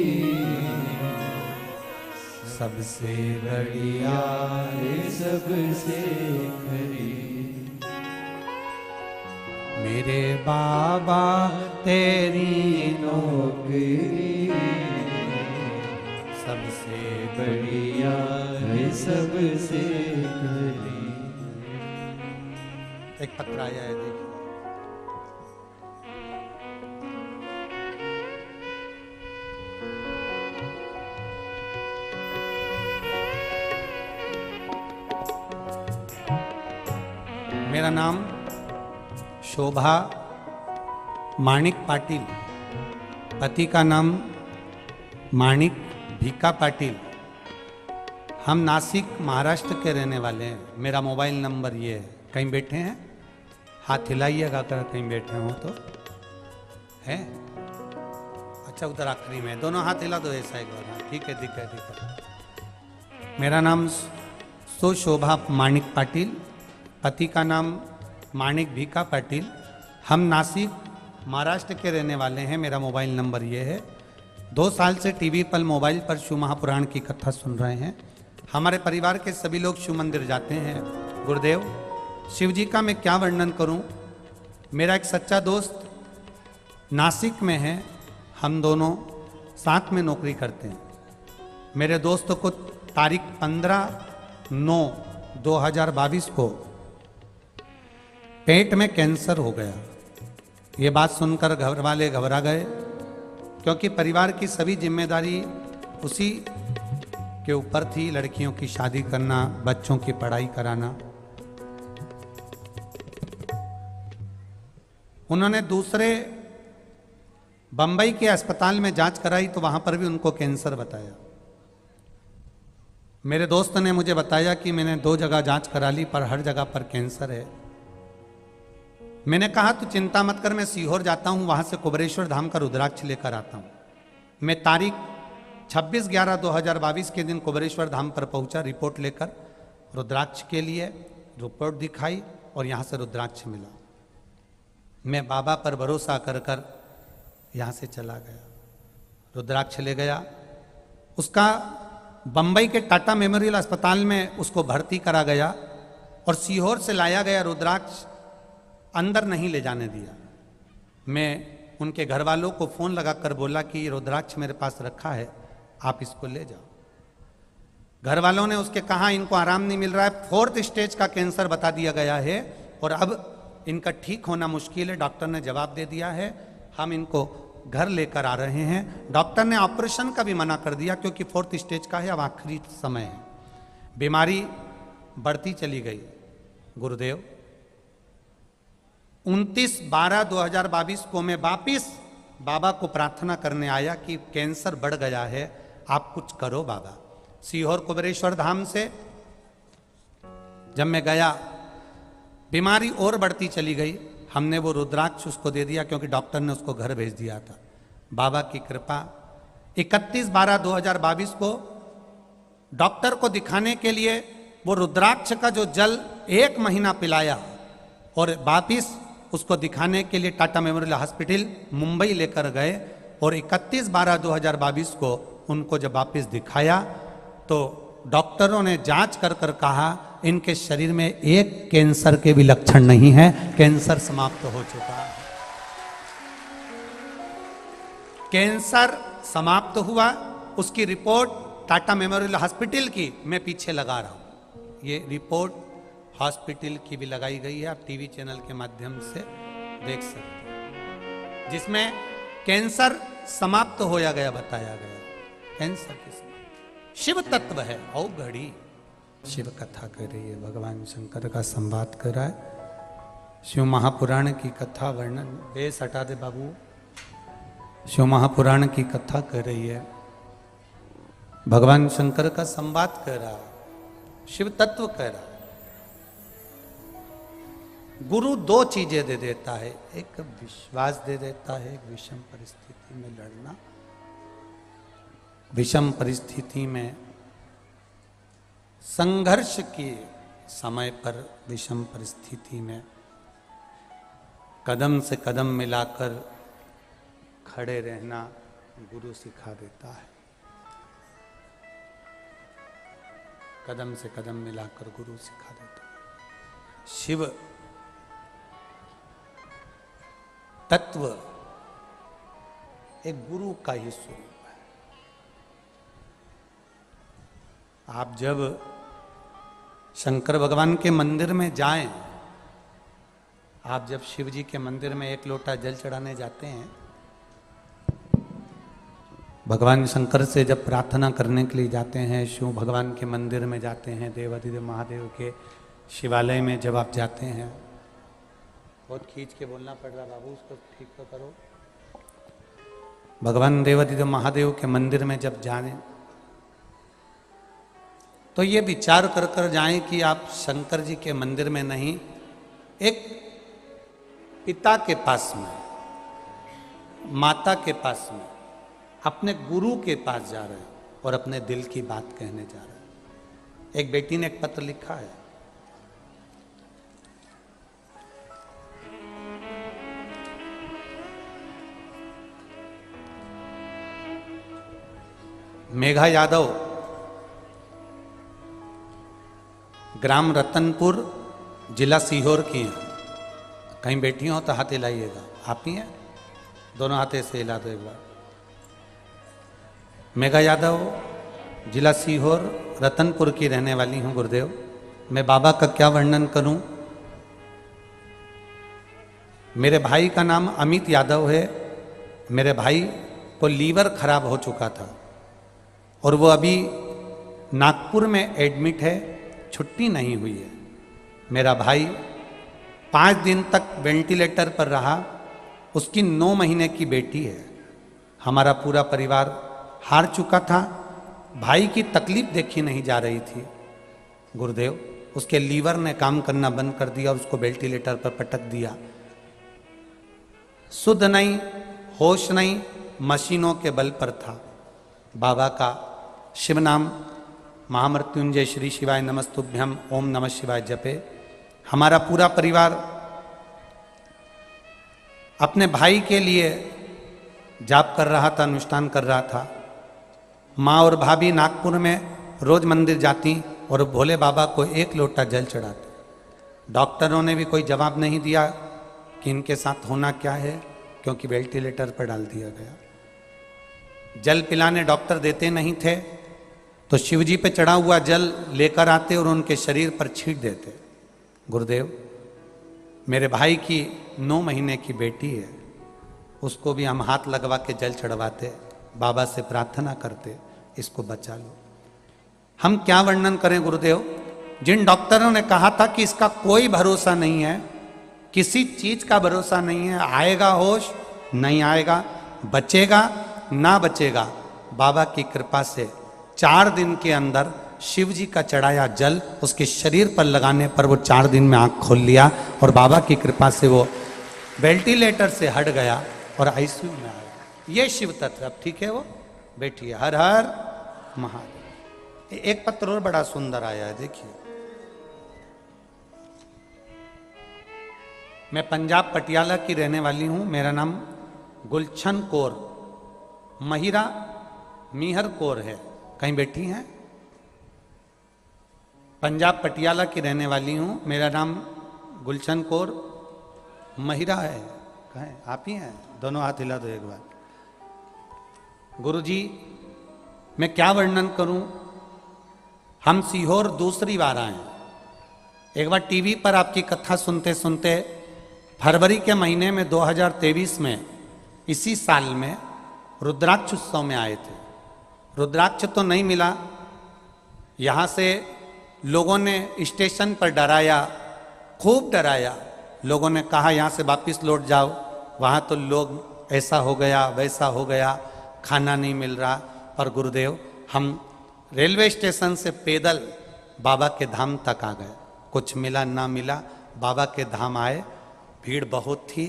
सबसे बढ़िया ये सबसे खरी। मेरे बाबा तेरी नौकरी सबसे बढ़िया है, सबसे खरी। एक पत्र आया है, देखिए। मेरा नाम शोभा माणिक पाटिल, पति का नाम माणिक भीका पाटिल। हम नासिक महाराष्ट्र के रहने वाले हैं। मेरा मोबाइल नंबर ये है। कहीं बैठे हैं? हाथ हिलाइएगा अगर कहीं बैठे हो तो। है? अच्छा, उधर आखिरी में दोनों हाथ हिला दो ऐसा एक बार। ठीक है, दिखा दिखा। मेरा नाम शोभा माणिक पाटिल, पति का नाम माणिक भीका पाटिल। हम नासिक महाराष्ट्र के रहने वाले हैं। मेरा मोबाइल नंबर ये है। 2 साल से टीवी पर मोबाइल पर शिव महापुराण की कथा सुन रहे हैं। हमारे परिवार के सभी लोग शिव मंदिर जाते हैं। गुरुदेव, शिव जी का मैं क्या वर्णन करूं? मेरा एक सच्चा दोस्त नासिक में है। हम दोनों साथ में नौकरी करते हैं। मेरे दोस्त को तारीख 15/9/2022 को पेट में कैंसर हो गया। ये बात सुनकर घर वाले घबरा गए, क्योंकि परिवार की सभी जिम्मेदारी उसी के ऊपर थी। लड़कियों की शादी करना, बच्चों की पढ़ाई कराना। उन्होंने दूसरे बंबई के अस्पताल में जांच कराई तो वहां पर भी उनको कैंसर बताया। मेरे दोस्त ने मुझे बताया कि मैंने 2 जगह जांच करा ली पर हर जगह पर कैंसर है। मैंने कहा तो चिंता मत कर, मैं सीहोर जाता हूं, वहां से कुबेरेश्वर धाम का रुद्राक्ष लेकर आता हूं। मैं तारीख 26/11/2022 के दिन कुबेरेश्वर धाम पर पहुंचा रिपोर्ट लेकर। रुद्राक्ष के लिए रिपोर्ट दिखाई और यहां से रुद्राक्ष मिला। मैं बाबा पर भरोसा कर कर यहां से चला गया। रुद्राक्ष ले गया। उसका बंबई के टाटा मेमोरियल अस्पताल में उसको भर्ती करा गया और सीहोर से लाया गया रुद्राक्ष अंदर नहीं ले जाने दिया। मैं उनके घर वालों को फोन लगाकर बोला कि ये रुद्राक्ष मेरे पास रखा है, आप इसको ले जाओ। घर वालों ने उसके कहा इनको आराम नहीं मिल रहा है, 4th स्टेज का कैंसर बता दिया गया है और अब इनका ठीक होना मुश्किल है। डॉक्टर ने जवाब दे दिया है, हम इनको घर लेकर आ रहे हैं। डॉक्टर ने ऑपरेशन का भी मना कर दिया क्योंकि 4th स्टेज का है, अब आखिरी समय है। बीमारी बढ़ती चली गई। गुरुदेव, 29/12/2022 को मैं वापिस बाबा को प्रार्थना करने आया कि कैंसर बढ़ गया है, आप कुछ करो बाबा। सीहोर कुबेरेश्वर धाम से जब मैं गया, बीमारी और बढ़ती चली गई। हमने वो रुद्राक्ष उसको दे दिया क्योंकि डॉक्टर ने उसको घर भेज दिया था। बाबा की कृपा 31/12/2022 को डॉक्टर को दिखाने के लिए वो रुद्राक्ष का जो जल 1 महीना पिलाया और वापिस उसको दिखाने के लिए टाटा मेमोरियल हॉस्पिटल मुंबई लेकर गए और 31/12/2022 को उनको जब वापिस दिखाया तो डॉक्टरों ने जांच कर कर कहा इनके शरीर में एक कैंसर के भी लक्षण नहीं है, कैंसर समाप्त हो चुका है। कैंसर समाप्त हुआ, उसकी रिपोर्ट टाटा मेमोरियल हॉस्पिटल की मैं पीछे लगा रहा हूं। ये रिपोर्ट हॉस्पिटल की भी लगाई गई है, आप टीवी चैनल के माध्यम से देख सकते हैं, जिसमें कैंसर समाप्त होया गया, बताया गया कैंसर के समाप्त। शिव तत्व है औ घड़ी शिव कथा कर रही है, भगवान शंकर का संवाद कर रहा है। शिव महापुराण की कथा वर्णन, बेस हटा दे बाबू, शिव महापुराण की कथा कर रही है, भगवान शंकर का संवाद कर रहा है, शिव तत्व कर रहा है। गुरु दो चीजें दे देता है, एक विश्वास दे देता है, एक विषम परिस्थिति में लड़ना। विषम परिस्थिति में संघर्ष के समय पर, विषम परिस्थिति में कदम से कदम मिलाकर खड़े रहना गुरु सिखा देता है। कदम से कदम मिलाकर गुरु सिखा देता है। शिव तत्व एक गुरु का ही स्वरूप है। आप जब शंकर भगवान के मंदिर में जाएं, आप जब शिव जी के मंदिर में एक लोटा जल चढ़ाने जाते हैं, भगवान शंकर से जब प्रार्थना करने के लिए जाते हैं, शिव भगवान के मंदिर में जाते हैं, देवाधिदेव महादेव के शिवालय में जब आप जाते हैं, बहुत खींच के बोलना पड़ रहा बाबू, उसको ठीक तो करो। भगवान देवाधिदेव महादेव के मंदिर में जब जाने तो ये विचार कर कर जाएं कि आप शंकर जी के मंदिर में नहीं, एक पिता के पास में, माता के पास में, अपने गुरु के पास जा रहे हैं और अपने दिल की बात कहने जा रहे हैं। एक बेटी ने एक पत्र लिखा है, मेघा यादव, ग्राम रतनपुर, जिला सीहोर की हैं। कहीं बैठी हो तो हाथ हिलाइएगा। आप ही हैं? दोनों हाथे से हिला दो एक बार। मेघा यादव, जिला सीहोर, रतनपुर की रहने वाली हूँ गुरुदेव। मैं बाबा का क्या वर्णन करूं? मेरे भाई का नाम अमित यादव है। मेरे भाई को लीवर खराब हो चुका था और वो अभी नागपुर में एडमिट है, छुट्टी नहीं हुई है। मेरा भाई 5 दिन तक वेंटिलेटर पर रहा। उसकी 9 महीने की बेटी है। हमारा पूरा परिवार हार चुका था। भाई की तकलीफ देखी नहीं जा रही थी गुरुदेव। उसके लीवर ने काम करना बंद कर दिया और उसको वेंटिलेटर पर पटक दिया। शुद्ध नहीं, होश नहीं, मशीनों के बल पर था। बाबा का शिव नाम महामृत्युंजय श्री शिवाय नमस्तुभ्यम ओम नमः शिवाय जपे। हमारा पूरा परिवार अपने भाई के लिए जाप कर रहा था, अनुष्ठान कर रहा था। माँ और भाभी नागपुर में रोज मंदिर जाती और भोले बाबा को 1 लोटा जल चढ़ाते। डॉक्टरों ने भी कोई जवाब नहीं दिया कि इनके साथ होना क्या है, क्योंकि वेंटिलेटर पर डाल दिया गया। जल पिलाने डॉक्टर देते नहीं थे तो शिवजी पे चढ़ा हुआ जल लेकर आते और उनके शरीर पर छींट देते। गुरुदेव, मेरे भाई की 9 महीने की बेटी है, उसको भी हम हाथ लगवा के जल चढ़वाते, बाबा से प्रार्थना करते, इसको बचा लो। हम क्या वर्णन करें गुरुदेव? जिन डॉक्टरों ने कहा था कि इसका कोई भरोसा नहीं है, किसी चीज का भरोसा नहीं है, आएगा होश नहीं आएगा, बचेगा ना बचेगा, बाबा की कृपा से 4 दिन के अंदर शिव जी का चढ़ाया जल उसके शरीर पर लगाने पर वो 4 दिन में आंख खोल लिया और बाबा की कृपा से वो वेंटिलेटर से हट गया और आईसीयू में आया। ये शिव तत्व। अब ठीक है, वो बैठिए। हर हर महादेव। एक पत्र और बड़ा सुंदर आया है, देखिए। मैं पंजाब पटियाला की रहने वाली हूं। मेरा नाम गुलशन कौर, महिरा मीहर कौर है। कहीं बैठी हैं? पंजाब पटियाला की रहने वाली हूँ। मेरा नाम गुलशन कौर महिरा है। कहें आप ही हैं? दोनों हाथ हिला दो एक बार। गुरुजी, मैं क्या वर्णन करूं। हम सीहोर दूसरी बार आए हैं। एक बार टीवी पर आपकी कथा सुनते सुनते फरवरी के महीने में 2023 में इसी साल में रुद्राक्ष उत्सव में आए थे। रुद्राक्ष तो नहीं मिला। यहाँ से लोगों ने स्टेशन पर डराया, खूब डराया। लोगों ने कहा यहाँ से वापस लौट जाओ, वहाँ तो लोग ऐसा हो गया वैसा हो गया, खाना नहीं मिल रहा। पर गुरुदेव, हम रेलवे स्टेशन से पैदल बाबा के धाम तक आ गए। कुछ मिला ना मिला, बाबा के धाम आए। भीड़ बहुत थी,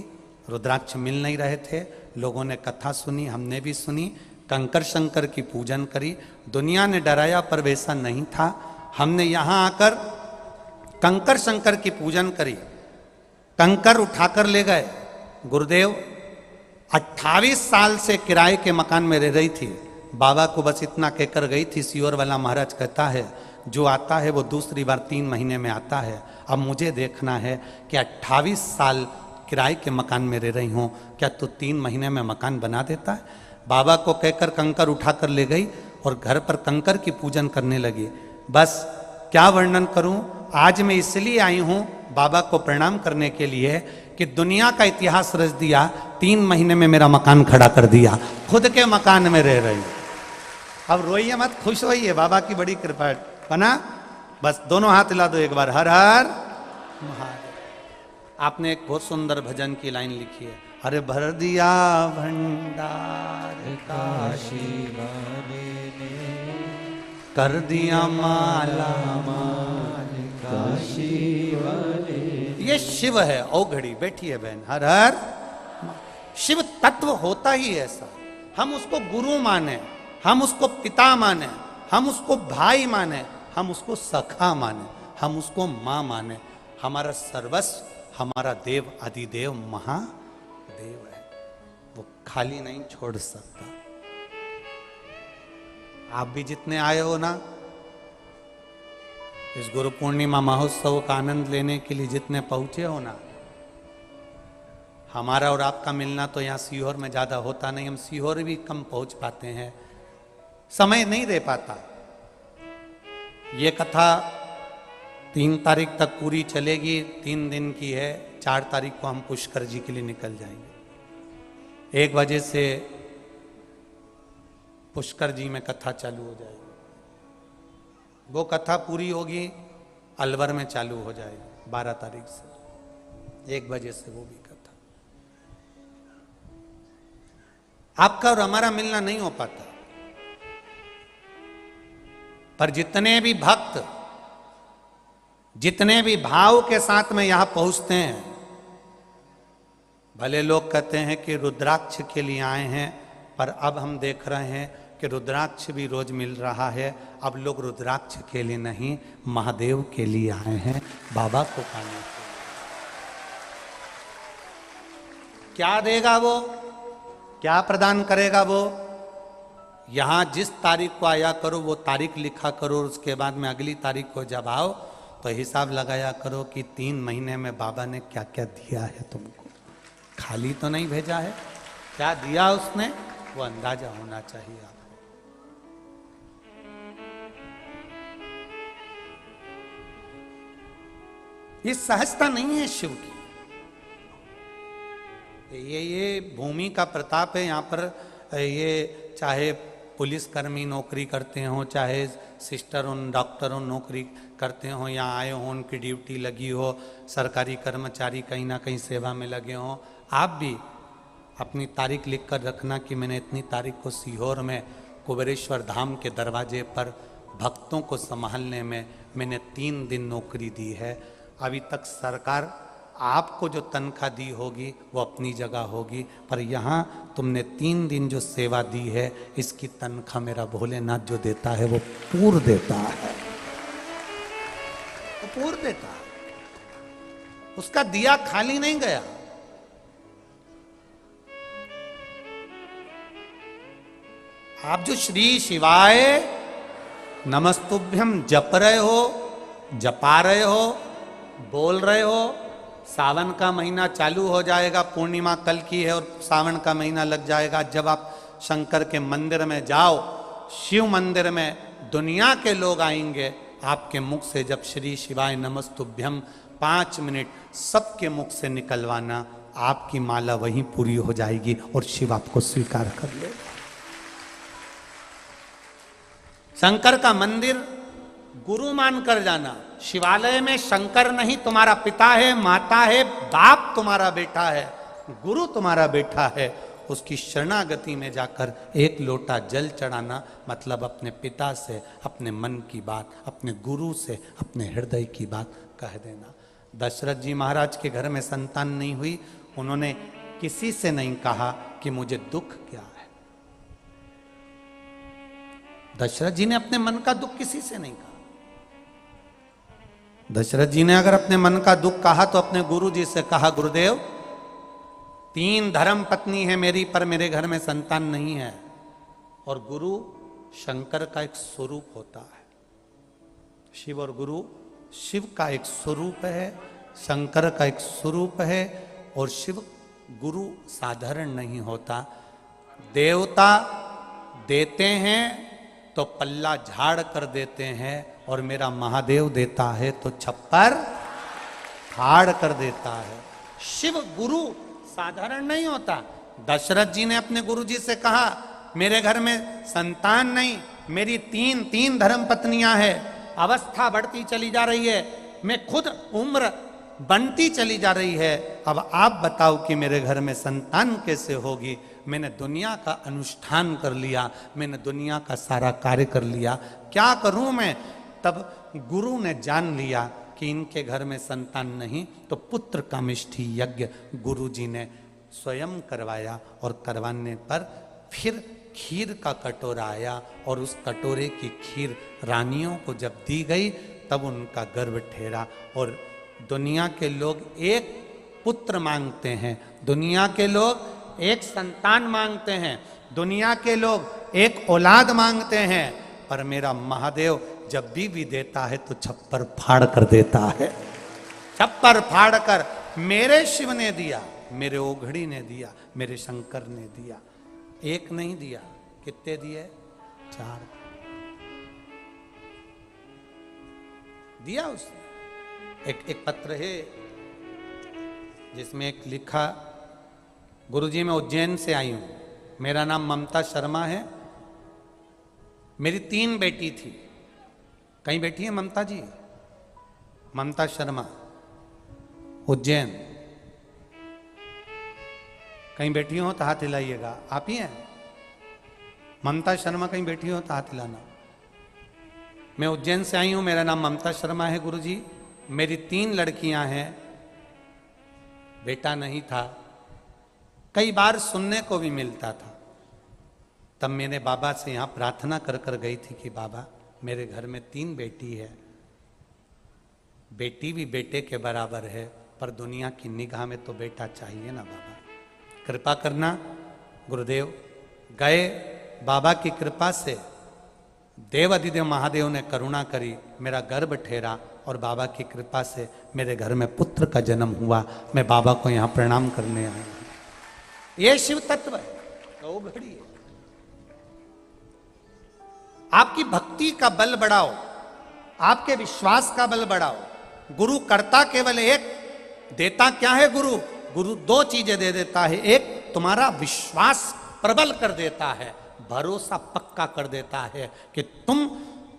रुद्राक्ष मिल नहीं रहे थे। लोगों ने कथा सुनी, हमने भी सुनी, कंकर शंकर की पूजन करी। दुनिया ने डराया पर वैसा नहीं था। हमने यहाँ आकर कंकर शंकर की पूजन करी, कंकर उठाकर ले गए। गुरुदेव 28 साल से किराए के मकान में रह रही थी। बाबा को बस इतना कहकर गई थी, सीहोर वाला महाराज कहता है जो आता है वो दूसरी बार 3 महीने में आता है। अब मुझे देखना है कि 28 साल किराए के मकान में रह रही हूँ, क्या तू 3 महीने में मकान बना देता है? बाबा को कहकर कंकर उठाकर ले गई और घर पर कंकर की पूजन करने लगी। बस क्या वर्णन करूं। आज मैं इसलिए आई हूं बाबा को प्रणाम करने के लिए कि दुनिया का इतिहास रच दिया। 3 महीने में मेरा मकान खड़ा कर दिया, खुद के मकान में रह रही। अब रोइए मत, खुश होइए, बाबा की बड़ी कृपा है ना। बस दोनों हाथ हिला दो एक बार, हर हर महादेव। आपने एक बहुत सुंदर भजन की लाइन लिखी है, अरे भर दिया भंडार काशी वाले ने कर दिया माला माल, काशी वाले ये शिव है। ओ घड़ी बैठी है बहन, हर हर। शिव तत्व होता ही ऐसा। हम उसको गुरु माने, हम उसको पिता माने, हम उसको भाई माने, हम उसको सखा माने, हम उसको मां माने। हमारा सर्वस्व, हमारा देव आदिदेव महादेव है। वो खाली नहीं छोड़ सकता। आप भी जितने आए हो ना इस गुरु पूर्णिमा महोत्सव का आनंद लेने के लिए, जितने पहुंचे हो ना, हमारा और आपका मिलना तो यहाँ सीहोर में ज्यादा होता नहीं। हम सीहोर भी कम पहुंच पाते हैं, समय नहीं दे पाता। ये कथा 3 तारीख तक पूरी चलेगी, 3 दिन की है। 4 तारीख को हम पुष्कर जी के लिए निकल जाएंगे। 1 बजे से पुष्कर जी में कथा चालू हो जाएगी। वो कथा पूरी होगी, अलवर में चालू हो जाएगी 12 तारीख से। 1 बजे से वो भी कथा। आपका और हमारा मिलना नहीं हो पाता, पर जितने भी भक्त, जितने भी भाव के साथ में यहां पहुंचते हैं, भले लोग कहते हैं कि रुद्राक्ष के लिए आए हैं, पर अब हम देख रहे हैं कि रुद्राक्ष भी रोज मिल रहा है। अब लोग रुद्राक्ष के लिए नहीं, महादेव के लिए आए हैं, बाबा को पाने के लिए। क्या देगा वो, क्या प्रदान करेगा वो? यहां जिस तारीख को आया करो वो तारीख लिखा करो, उसके बाद में अगली तारीख को जब आओ तो हिसाब लगाया करो कि 3 महीने में बाबा ने क्या क्या दिया है तुमको। खाली तो नहीं भेजा है, क्या दिया उसने वो अंदाजा होना चाहिए आपको। ये सहजता नहीं है शिव की। ये भूमि का प्रताप है। यहाँ पर ये चाहे पुलिसकर्मी नौकरी करते हो, चाहे सिस्टर उन डॉक्टर उन नौकरी करते हो, यहाँ आए हो उनकी ड्यूटी लगी हो, सरकारी कर्मचारी कहीं ना कहीं सेवा में लगे हो, आप भी अपनी तारीख लिख कर रखना कि मैंने इतनी तारीख को सीहोर में कुबेरेश्वर धाम के दरवाजे पर भक्तों को संभालने में मैंने 3 दिन नौकरी दी है। अभी तक सरकार आपको जो तनख्वाह दी होगी वो अपनी जगह होगी, पर यहाँ तुमने 3 दिन जो सेवा दी है इसकी तनख्वाह मेरा भोलेनाथ जो देता है वो पूर्ण देता है, वो पूर्ण देता है। उसका दिया खाली नहीं गया। आप जो श्री शिवाय नमस्तुभ्यम जप रहे हो, जपा रहे हो, बोल रहे हो, सावन का महीना चालू हो जाएगा, पूर्णिमा कल की है और सावन का महीना लग जाएगा। जब आप शंकर के मंदिर में जाओ, शिव मंदिर में दुनिया के लोग आएंगे, आपके मुख से जब श्री शिवाय नमस्तुभ्यम 5 मिनट सबके मुख से निकलवाना, आपकी माला वहीं पूरी हो जाएगी और शिव आपको स्वीकार कर लेगा। शंकर का मंदिर गुरु मान कर जाना। शिवालय में शंकर नहीं तुम्हारा पिता है, माता है, बाप तुम्हारा बेटा है, गुरु तुम्हारा बेटा है। उसकी शरणागति में जाकर एक लोटा जल चढ़ाना मतलब अपने पिता से अपने मन की बात, अपने गुरु से अपने हृदय की बात कह देना। दशरथ जी महाराज के घर में संतान नहीं हुई, उन्होंने किसी से नहीं कहा कि मुझे दुख क्या है। दशरथ जी ने अपने मन का दुख किसी से नहीं कहा। दशरथ जी ने अगर अपने मन का दुख कहा तो अपने गुरु जी से कहा, गुरुदेव 3 धर्म पत्नी है मेरी, पर मेरे घर में संतान नहीं है। और गुरु शंकर का एक स्वरूप होता है। शिव और गुरु, शिव का एक स्वरूप है, शंकर का एक स्वरूप है। और शिव गुरु साधारण नहीं होता। देवता देते हैं तो पल्ला झाड़ कर देते हैं, और मेरा महादेव देता है तो छप्पर फाड़ कर देता है। शिव गुरु साधारण नहीं होता। दशरथ जी ने अपने गुरु जी से कहा, मेरे घर में संतान नहीं, मेरी 3 धर्म पत्नियां हैं, अवस्था बढ़ती चली जा रही है, मैं खुद उम्र बनती चली जा रही है, अब आप बताओ कि मेरे घर में संतान कैसे होगी। मैंने दुनिया का अनुष्ठान कर लिया, मैंने दुनिया का सारा कार्य कर लिया, क्या करूं मैं। तब गुरु ने जान लिया कि इनके घर में संतान नहीं, तो पुत्र कामिष्ठी यज्ञ गुरु जी ने स्वयं करवाया। और करवाने पर फिर खीर का कटोरा आया, और उस कटोरे की खीर रानियों को जब दी गई तब उनका गर्भ ठहरा। और दुनिया के लोग एक पुत्र मांगते हैं, दुनिया के लोग एक संतान मांगते हैं, दुनिया के लोग एक औलाद मांगते हैं, पर मेरा महादेव जब भी देता है तो छप्पर फाड़ कर देता है। छप्पर फाड़ कर मेरे शिव ने दिया, मेरे ओघड़ी ने दिया, मेरे शंकर ने दिया। एक नहीं दिया, कितने दिए? 4 दिया उसने। एक पत्र है जिसमें एक लिखा, गुरुजी मैं उज्जैन से आई हूं, मेरा नाम ममता शर्मा है, मेरी 3 बेटी थी। कहीं बैठी है ममता जी? ममता शर्मा, उज्जैन। कहीं बैठी हो तो हाथ हिलाइएगा। आप ही हैं? ममता शर्मा कहीं बैठी हो तो हाथ हिलाना। मैं उज्जैन से आई हूं, मेरा नाम ममता शर्मा है गुरुजी, मेरी 3 लड़कियां हैं, बेटा नहीं था। कई बार सुनने को भी मिलता था। तब मैंने बाबा से यहां प्रार्थना कर कर गई थी कि बाबा मेरे घर में 3 बेटी है, बेटी भी बेटे के बराबर है, पर दुनिया की निगाह में तो बेटा चाहिए ना बाबा, कृपा करना। गुरुदेव गए, बाबा की कृपा से देव अधिदेव महादेव ने करुणा करी, मेरा गर्भ ठहरा, और बाबा की कृपा से मेरे घर में पुत्र का जन्म हुआ। मैं बाबा को यहाँ प्रणाम करने आया हूं। ये शिव तत्व है, वो घड़ी है। आपकी भक्ति का बल बढ़ाओ, आपके विश्वास का बल बढ़ाओ। गुरु करता केवल एक, देता क्या है गुरु? गुरु 2 चीजें दे देता है। एक तुम्हारा विश्वास प्रबल कर देता है, भरोसा पक्का कर देता है कि तुम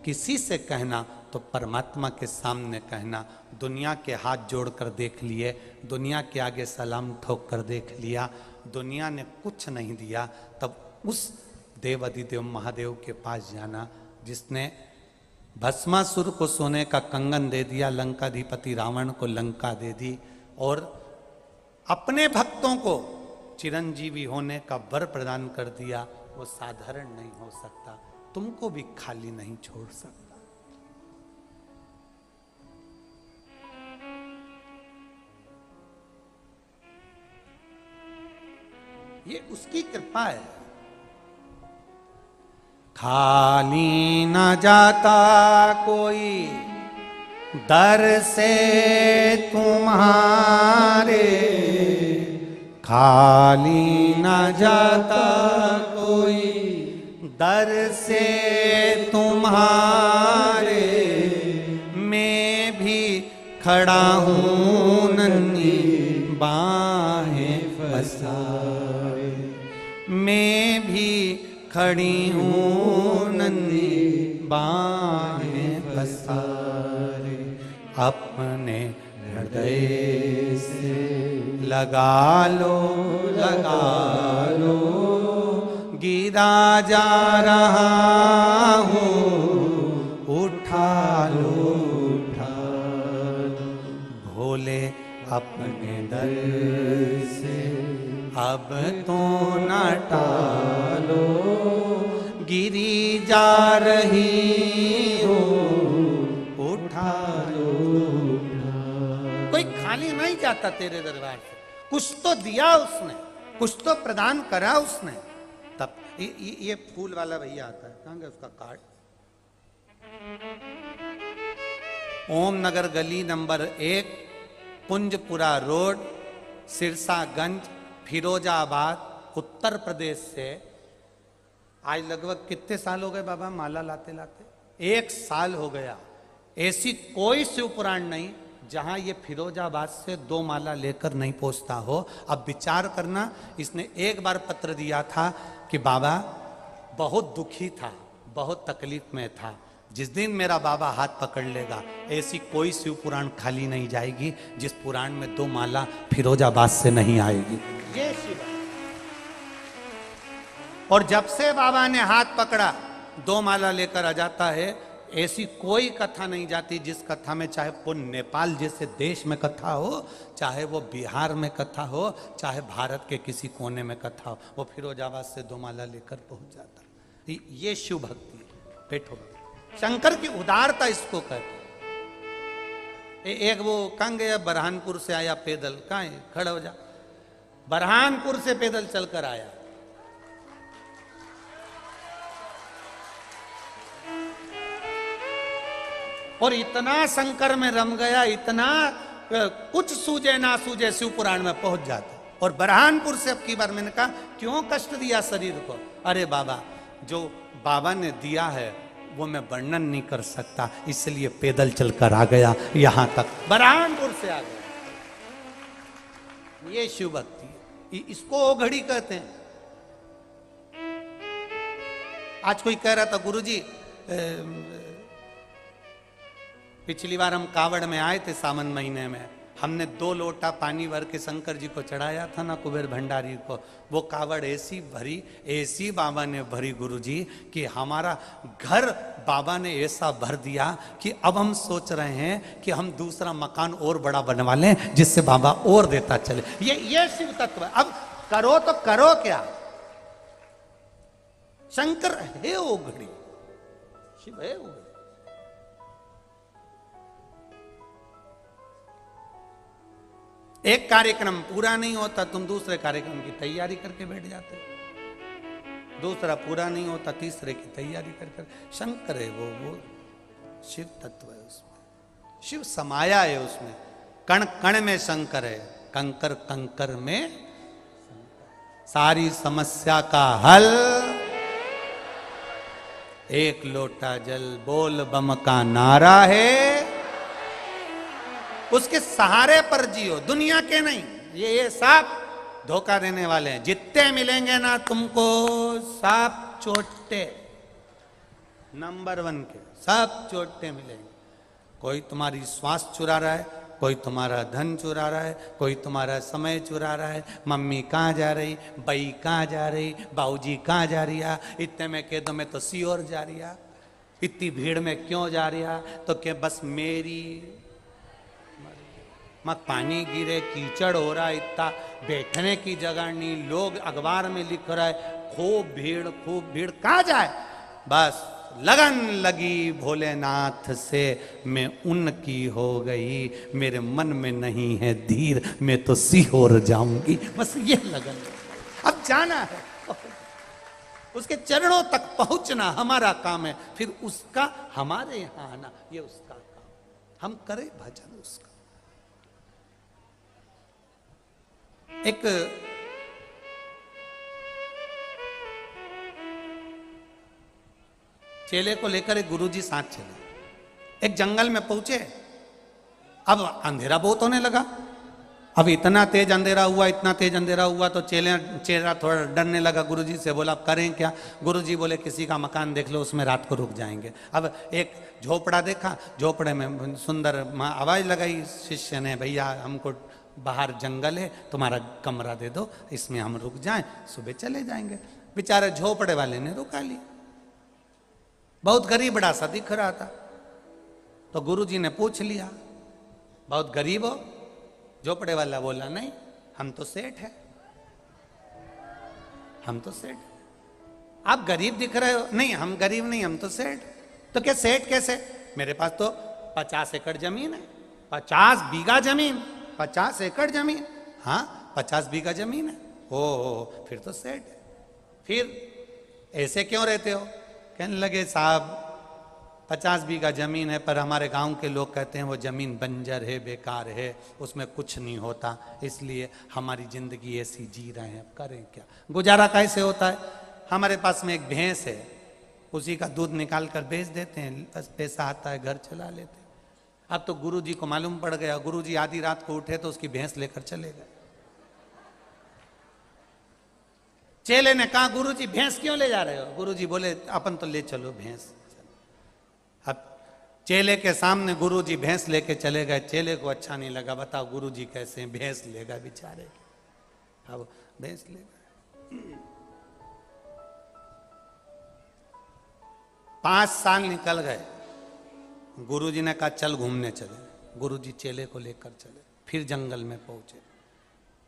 किसी से कहना तो परमात्मा के सामने कहना। दुनिया के हाथ जोड़कर देख लिए, दुनिया के आगे सलाम ठोक कर देख लिया, दुनिया ने कुछ नहीं दिया, तब उस देव अधिदेव महादेव के पास जाना जिसने भस्मासुर को सोने का कंगन दे दिया, लंकाधिपति रावण को लंका दे दी, और अपने भक्तों को चिरंजीवी होने का वर प्रदान कर दिया। वो साधारण नहीं हो सकता, तुमको भी खाली नहीं छोड़ सकता। ये उसकी कृपा है। खाली न जाता कोई दर से तुम्हारे खाली न जाता कोई, दर से तुम्हारे मैं भी खड़ा हूँ नन्ही बाहें पसारे, मैं भी खड़ी हूँ नन्ही बाहें पसारे, अपने हृदय से लगा लो, गिरा जा रहा हूँ, उठा लो, भोले अपने दर से अब तो न टालो, गिरी जा रही हो, उठा लो। कोई खाली नहीं जाता तेरे दरबार से, कुछ तो दिया उसने, कुछ तो प्रदान करा उसने। तब ये फूल वाला भैया आता है, कहाँ गया उसका कार्ड? ओम नगर गली नंबर 1, कुंजपुरा रोड, सिरसागंज, फिरोजाबाद, उत्तर प्रदेश से। आज लगभग कितने साल हो गए बाबा माला लाते लाते? 1 साल हो गया। ऐसी कोई शिव पुराण नहीं जहां ये फिरोजाबाद से 2 माला लेकर नहीं पहुंचता हो। अब विचार करना, इसने एक बार पत्र दिया था कि बाबा बहुत दुखी था, बहुत तकलीफ में था, जिस दिन मेरा बाबा हाथ पकड़ लेगा ऐसी कोई शिव पुराण खाली नहीं जाएगी जिस पुराण में 2 माला फिरोजाबाद से नहीं आएगी। ये शिव। और जब से बाबा ने हाथ पकड़ा 2 माला लेकर आ जाता है। ऐसी कोई कथा नहीं जाती जिस कथा में, चाहे वो नेपाल जैसे देश में कथा हो, चाहे वो बिहार में कथा हो, चाहे भारत के किसी कोने में कथा हो, वो फिरोजाबाद से 2 माला लेकर पहुंच जाता। ये शिव भक्ति है। बैठो, शंकर की उदारता इसको कहते हैं। एक वो कहाँ गया, बरहानपुर से आया पैदल, कहाँ है, खड़ा हो जा, बरहानपुर से पैदल चलकर आया। और इतना शंकर में रम गया, इतना कुछ सूझे ना सूझे शिव पुराण में पहुंच जाता। और बरहानपुर से अब की बार मैंने कहा क्यों कष्ट दिया शरीर को? अरे बाबा, जो बाबा ने दिया है वो मैं वर्णन नहीं कर सकता, इसलिए पैदल चलकर आ गया यहां तक, बरहानपुर से आ गया। ये शिव भक्ति, इसको ओघड़ी कहते हैं। आज कोई कह रहा था गुरुजी, पिछली बार हम कावड़ में आए थे सावन महीने में, हमने 2 लोटा पानी भर के शंकर जी को चढ़ाया था ना, कुबेर भंडारी को। वो कावड़ ऐसी भरी, ऐसी बाबा ने भरी गुरुजी कि हमारा घर बाबा ने ऐसा भर दिया कि अब हम सोच रहे हैं कि हम दूसरा मकान और बड़ा बनवा लें जिससे बाबा और देता चले। ये शिव तत्व है। अब करो तो करो क्या, शंकर है ओघड़ी, शिव है ओघड़ी। एक कार्यक्रम पूरा नहीं होता, तुम दूसरे कार्यक्रम की तैयारी करके बैठ जाते, दूसरा पूरा नहीं होता, तीसरे की तैयारी कर। शंकर है वो शिव तत्व है, उसमें शिव समाया है, उसमें कण कण में शंकर है, कंकर कंकर में सारी समस्या का हल। एक लोटा जल बोल बम का नारा है, उसके सहारे पर जियो, दुनिया के नहीं। ये सब धोखा देने वाले हैं। जितने मिलेंगे ना तुमको सब चोटे, नंबर 1 के सब चोटे मिलेंगे। कोई तुम्हारी श्वास चुरा रहा है, कोई तुम्हारा धन चुरा रहा है, कोई तुम्हारा समय चुरा रहा है। मम्मी कहाँ जा रही, बई कहाँ जा रही, बाबूजी कहाँ जा रही है, इतने में कह दो मैं तो सीओर जा रही है, इतनी भीड़ में क्यों जा रही है, तो क्या बस मेरी मत पानी गिरे, कीचड़ हो रहा है, इतना बैठने की जगह नहीं, लोग अखबार में लिख रहा है खूब भीड़, कहाँ जाए, बस लगन लगी भोलेनाथ से, मैं उनकी हो गई, मेरे मन में नहीं है धीर, मैं तो सीहोर जाऊंगी, बस ये लगन। अब जाना है, उसके चरणों तक पहुंचना हमारा काम है, फिर उसका हमारे यहां आना ये उसका काम। हम करें भजन उसका। एक चेले को लेकर एक गुरुजी साथ चले, एक जंगल में पहुंचे। अब अंधेरा बहुत होने लगा। अब इतना तेज अंधेरा हुआ, इतना तेज अंधेरा हुआ तो चेला थोड़ा डरने लगा। गुरुजी से बोला अब करें क्या? गुरुजी बोले किसी का मकान देख लो, उसमें रात को रुक जाएंगे। अब एक झोपड़ा देखा, झोपड़े में सुंदर आवाज लगाई शिष्य ने, भैया हमको बाहर जंगल है, तुम्हारा कमरा दे दो, इसमें हम रुक जाएं, सुबह चले जाएंगे। बेचारे झोपड़े वाले ने रुका लिया। बहुत गरीब बड़ा सा दिख रहा था। तो गुरुजी ने पूछ लिया, बहुत गरीब हो? झोपड़े वाला बोला नहीं, हम तो सेठ है, हम तो सेठ। आप गरीब दिख रहे हो? नहीं हम गरीब नहीं, हम तो सेठ। तो क्या सेठ कैसे? मेरे पास तो 50 एकड़ जमीन है, 50 बीघा जमीन, 50 एकड़ जमीन। हाँ 50 बीघा जमीन है। ओ फिर तो सेठ है। फिर ऐसे क्यों रहते हो? कहने लगे साहब 50 बीघा जमीन है, पर हमारे गांव के लोग कहते हैं वो जमीन बंजर है, बेकार है, उसमें कुछ नहीं होता, इसलिए हमारी जिंदगी ऐसी जी रहे हैं, अब करें क्या? गुजारा कैसे होता है? हमारे पास में एक भैंस है, उसी का दूध निकाल कर बेच देते हैं, बस पैसा आता है, घर चला लेते हैं। अब तो गुरुजी को मालूम पड़ गया। गुरुजी आधी रात को उठे तो उसकी भैंस लेकर चले गए। चेले ने कहा गुरुजी भैंस क्यों ले जा रहे हो? गुरुजी बोले अपन तो ले चलो भैंस। अब चेले के सामने गुरुजी भैंस लेके चले गए। चेले को अच्छा नहीं लगा, बताओ गुरुजी कैसे भैंस ले गए बेचारे। अब भैंस ले गए। 5 साल निकल गए। गुरुजी ने कहा चल घूमने चले। गुरुजी चेले को लेकर चले। फिर जंगल में पहुंचे।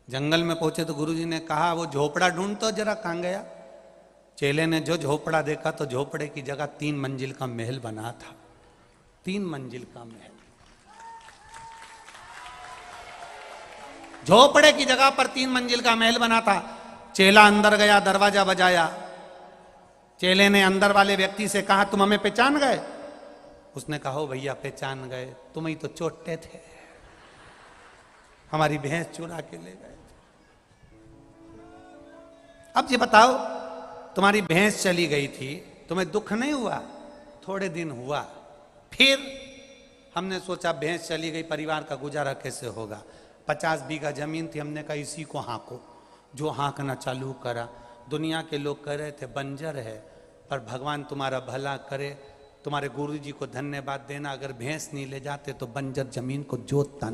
जंगल में पहुंचे तो गुरुजी ने कहा वो झोपड़ा ढूंढ तो जरा, कहां गया? चेले ने जो झोपड़ा देखा तो झोपड़े की जगह 3 मंजिल का महल बना था। 3 मंजिल का महल। झोपड़े की जगह पर 3 मंजिल का महल बना था। चेला अंदर गया, दरवाजा बजाया। चेले ने अंदर वाले व्यक्ति से कहा तुम हमें पहचान गए? उसने कहा हो भैया पहचान गए, तुम ही तो चोटे थे, हमारी भैंस चुरा के ले गए। अब ये बताओ तुम्हारी भैंस चली गई थी, तुम्हें दुख नहीं हुआ? थोड़े दिन हुआ। फिर हमने सोचा भैंस चली गई, परिवार का गुजारा कैसे होगा? 50 बीघा जमीन थी, हमने कहा इसी को हाँको। जो हाँकना चालू करा। दुनिया के लोग कह रहे थे बंजर है, पर भगवान तुम्हारा भला करे, तुम्हारे गुरुजी को धन्यवाद देना, अगर भैंस नहीं ले जाते तो बंजर जमीन को जोतता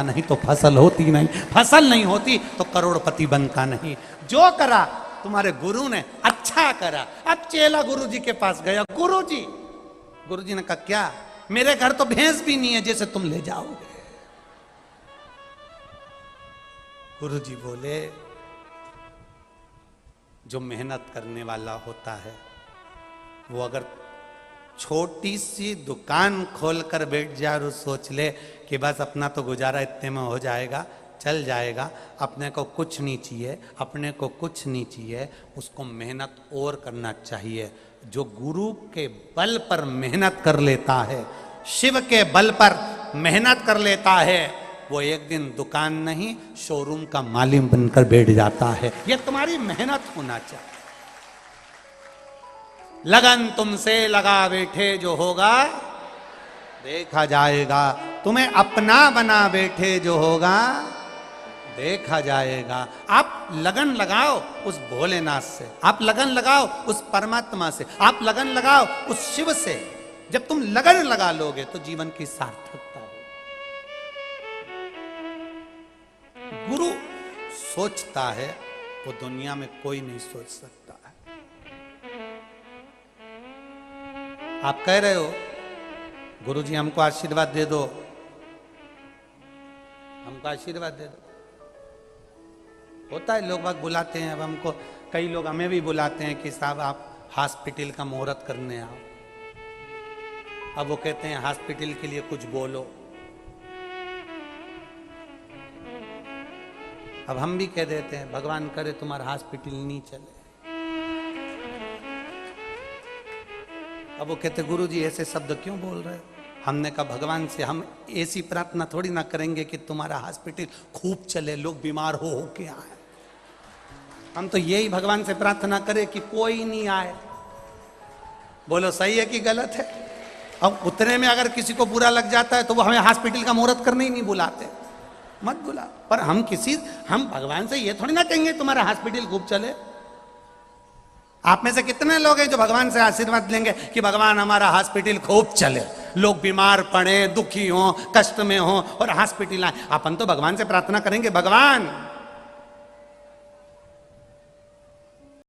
नहीं तो फसल होती नहीं, फसल नहीं होती तो करोड़पति बनता नहीं। जो करा तुम्हारे गुरु ने अच्छा करा। अब चेला गुरुजी के पास गया। गुरुजी ने कहा क्या? मेरे घर तो भैंस भी नहीं है जैसे तुम ले जाओगे। गुरुजी बोले जो मेहनत करने वाला होता है वो अगर छोटी सी दुकान खोलकर बैठ जाए और सोच ले कि बस अपना तो गुजारा इतने में हो जाएगा, चल जाएगा, अपने को कुछ नहीं चाहिए, अपने को कुछ नहीं चाहिए, उसको मेहनत और करना चाहिए। जो गुरु के बल पर मेहनत कर लेता है, शिव के बल पर मेहनत कर लेता है, वो एक दिन दुकान नहीं शोरूम का मालिक बनकर बैठ जाता है। ये तुम्हारी मेहनत होना चाहिए। लगन तुमसे लगा बैठे जो होगा देखा जाएगा, तुम्हें अपना बना बैठे जो होगा देखा जाएगा। आप लगन लगाओ उस भोलेनाथ से, आप लगन लगाओ उस परमात्मा से, आप लगन लगाओ उस शिव से। जब तुम लगन लगा लोगे तो जीवन की सार्थकता हो। गुरु सोचता है वो दुनिया में कोई नहीं सोच सकता है। आप कह रहे हो गुरुजी हमको आशीर्वाद दे दो, हमको आशीर्वाद दे दो। होता है लोग बाग बुलाते हैं। अब हमको कई लोग हमें भी बुलाते हैं कि साहब आप हॉस्पिटल का मुहूर्त करने आओ। अब वो कहते हैं हॉस्पिटल के लिए कुछ बोलो। अब हम भी कह देते हैं भगवान करे तुम्हारा हॉस्पिटल नहीं चले। अब वो कहते गुरुजी ऐसे शब्द क्यों बोल रहे हो? हमने कहा भगवान से हम ऐसी प्रार्थना थोड़ी ना करेंगे कि तुम्हारा हॉस्पिटल खूब चले, लोग बीमार हो के आए। हम तो यही भगवान से प्रार्थना करें कि कोई नहीं आए। बोलो सही है कि गलत है? अब उतने में अगर किसी को बुरा लग जाता है तो वो हमें हॉस्पिटल का मुहूर्त करने ही नहीं बुलाते, मत बुला। पर हम भगवान से ये थोड़ी ना कहेंगे तुम्हारा हॉस्पिटल खूब चले। आप में से कितने लोग हैं जो भगवान से आशीर्वाद लेंगे कि भगवान हमारा हॉस्पिटल खूब चले, लोग बीमार पड़े, दुखी हो, कष्ट में हो और हॉस्पिटल आए। अपन तो भगवान से प्रार्थना करेंगे, भगवान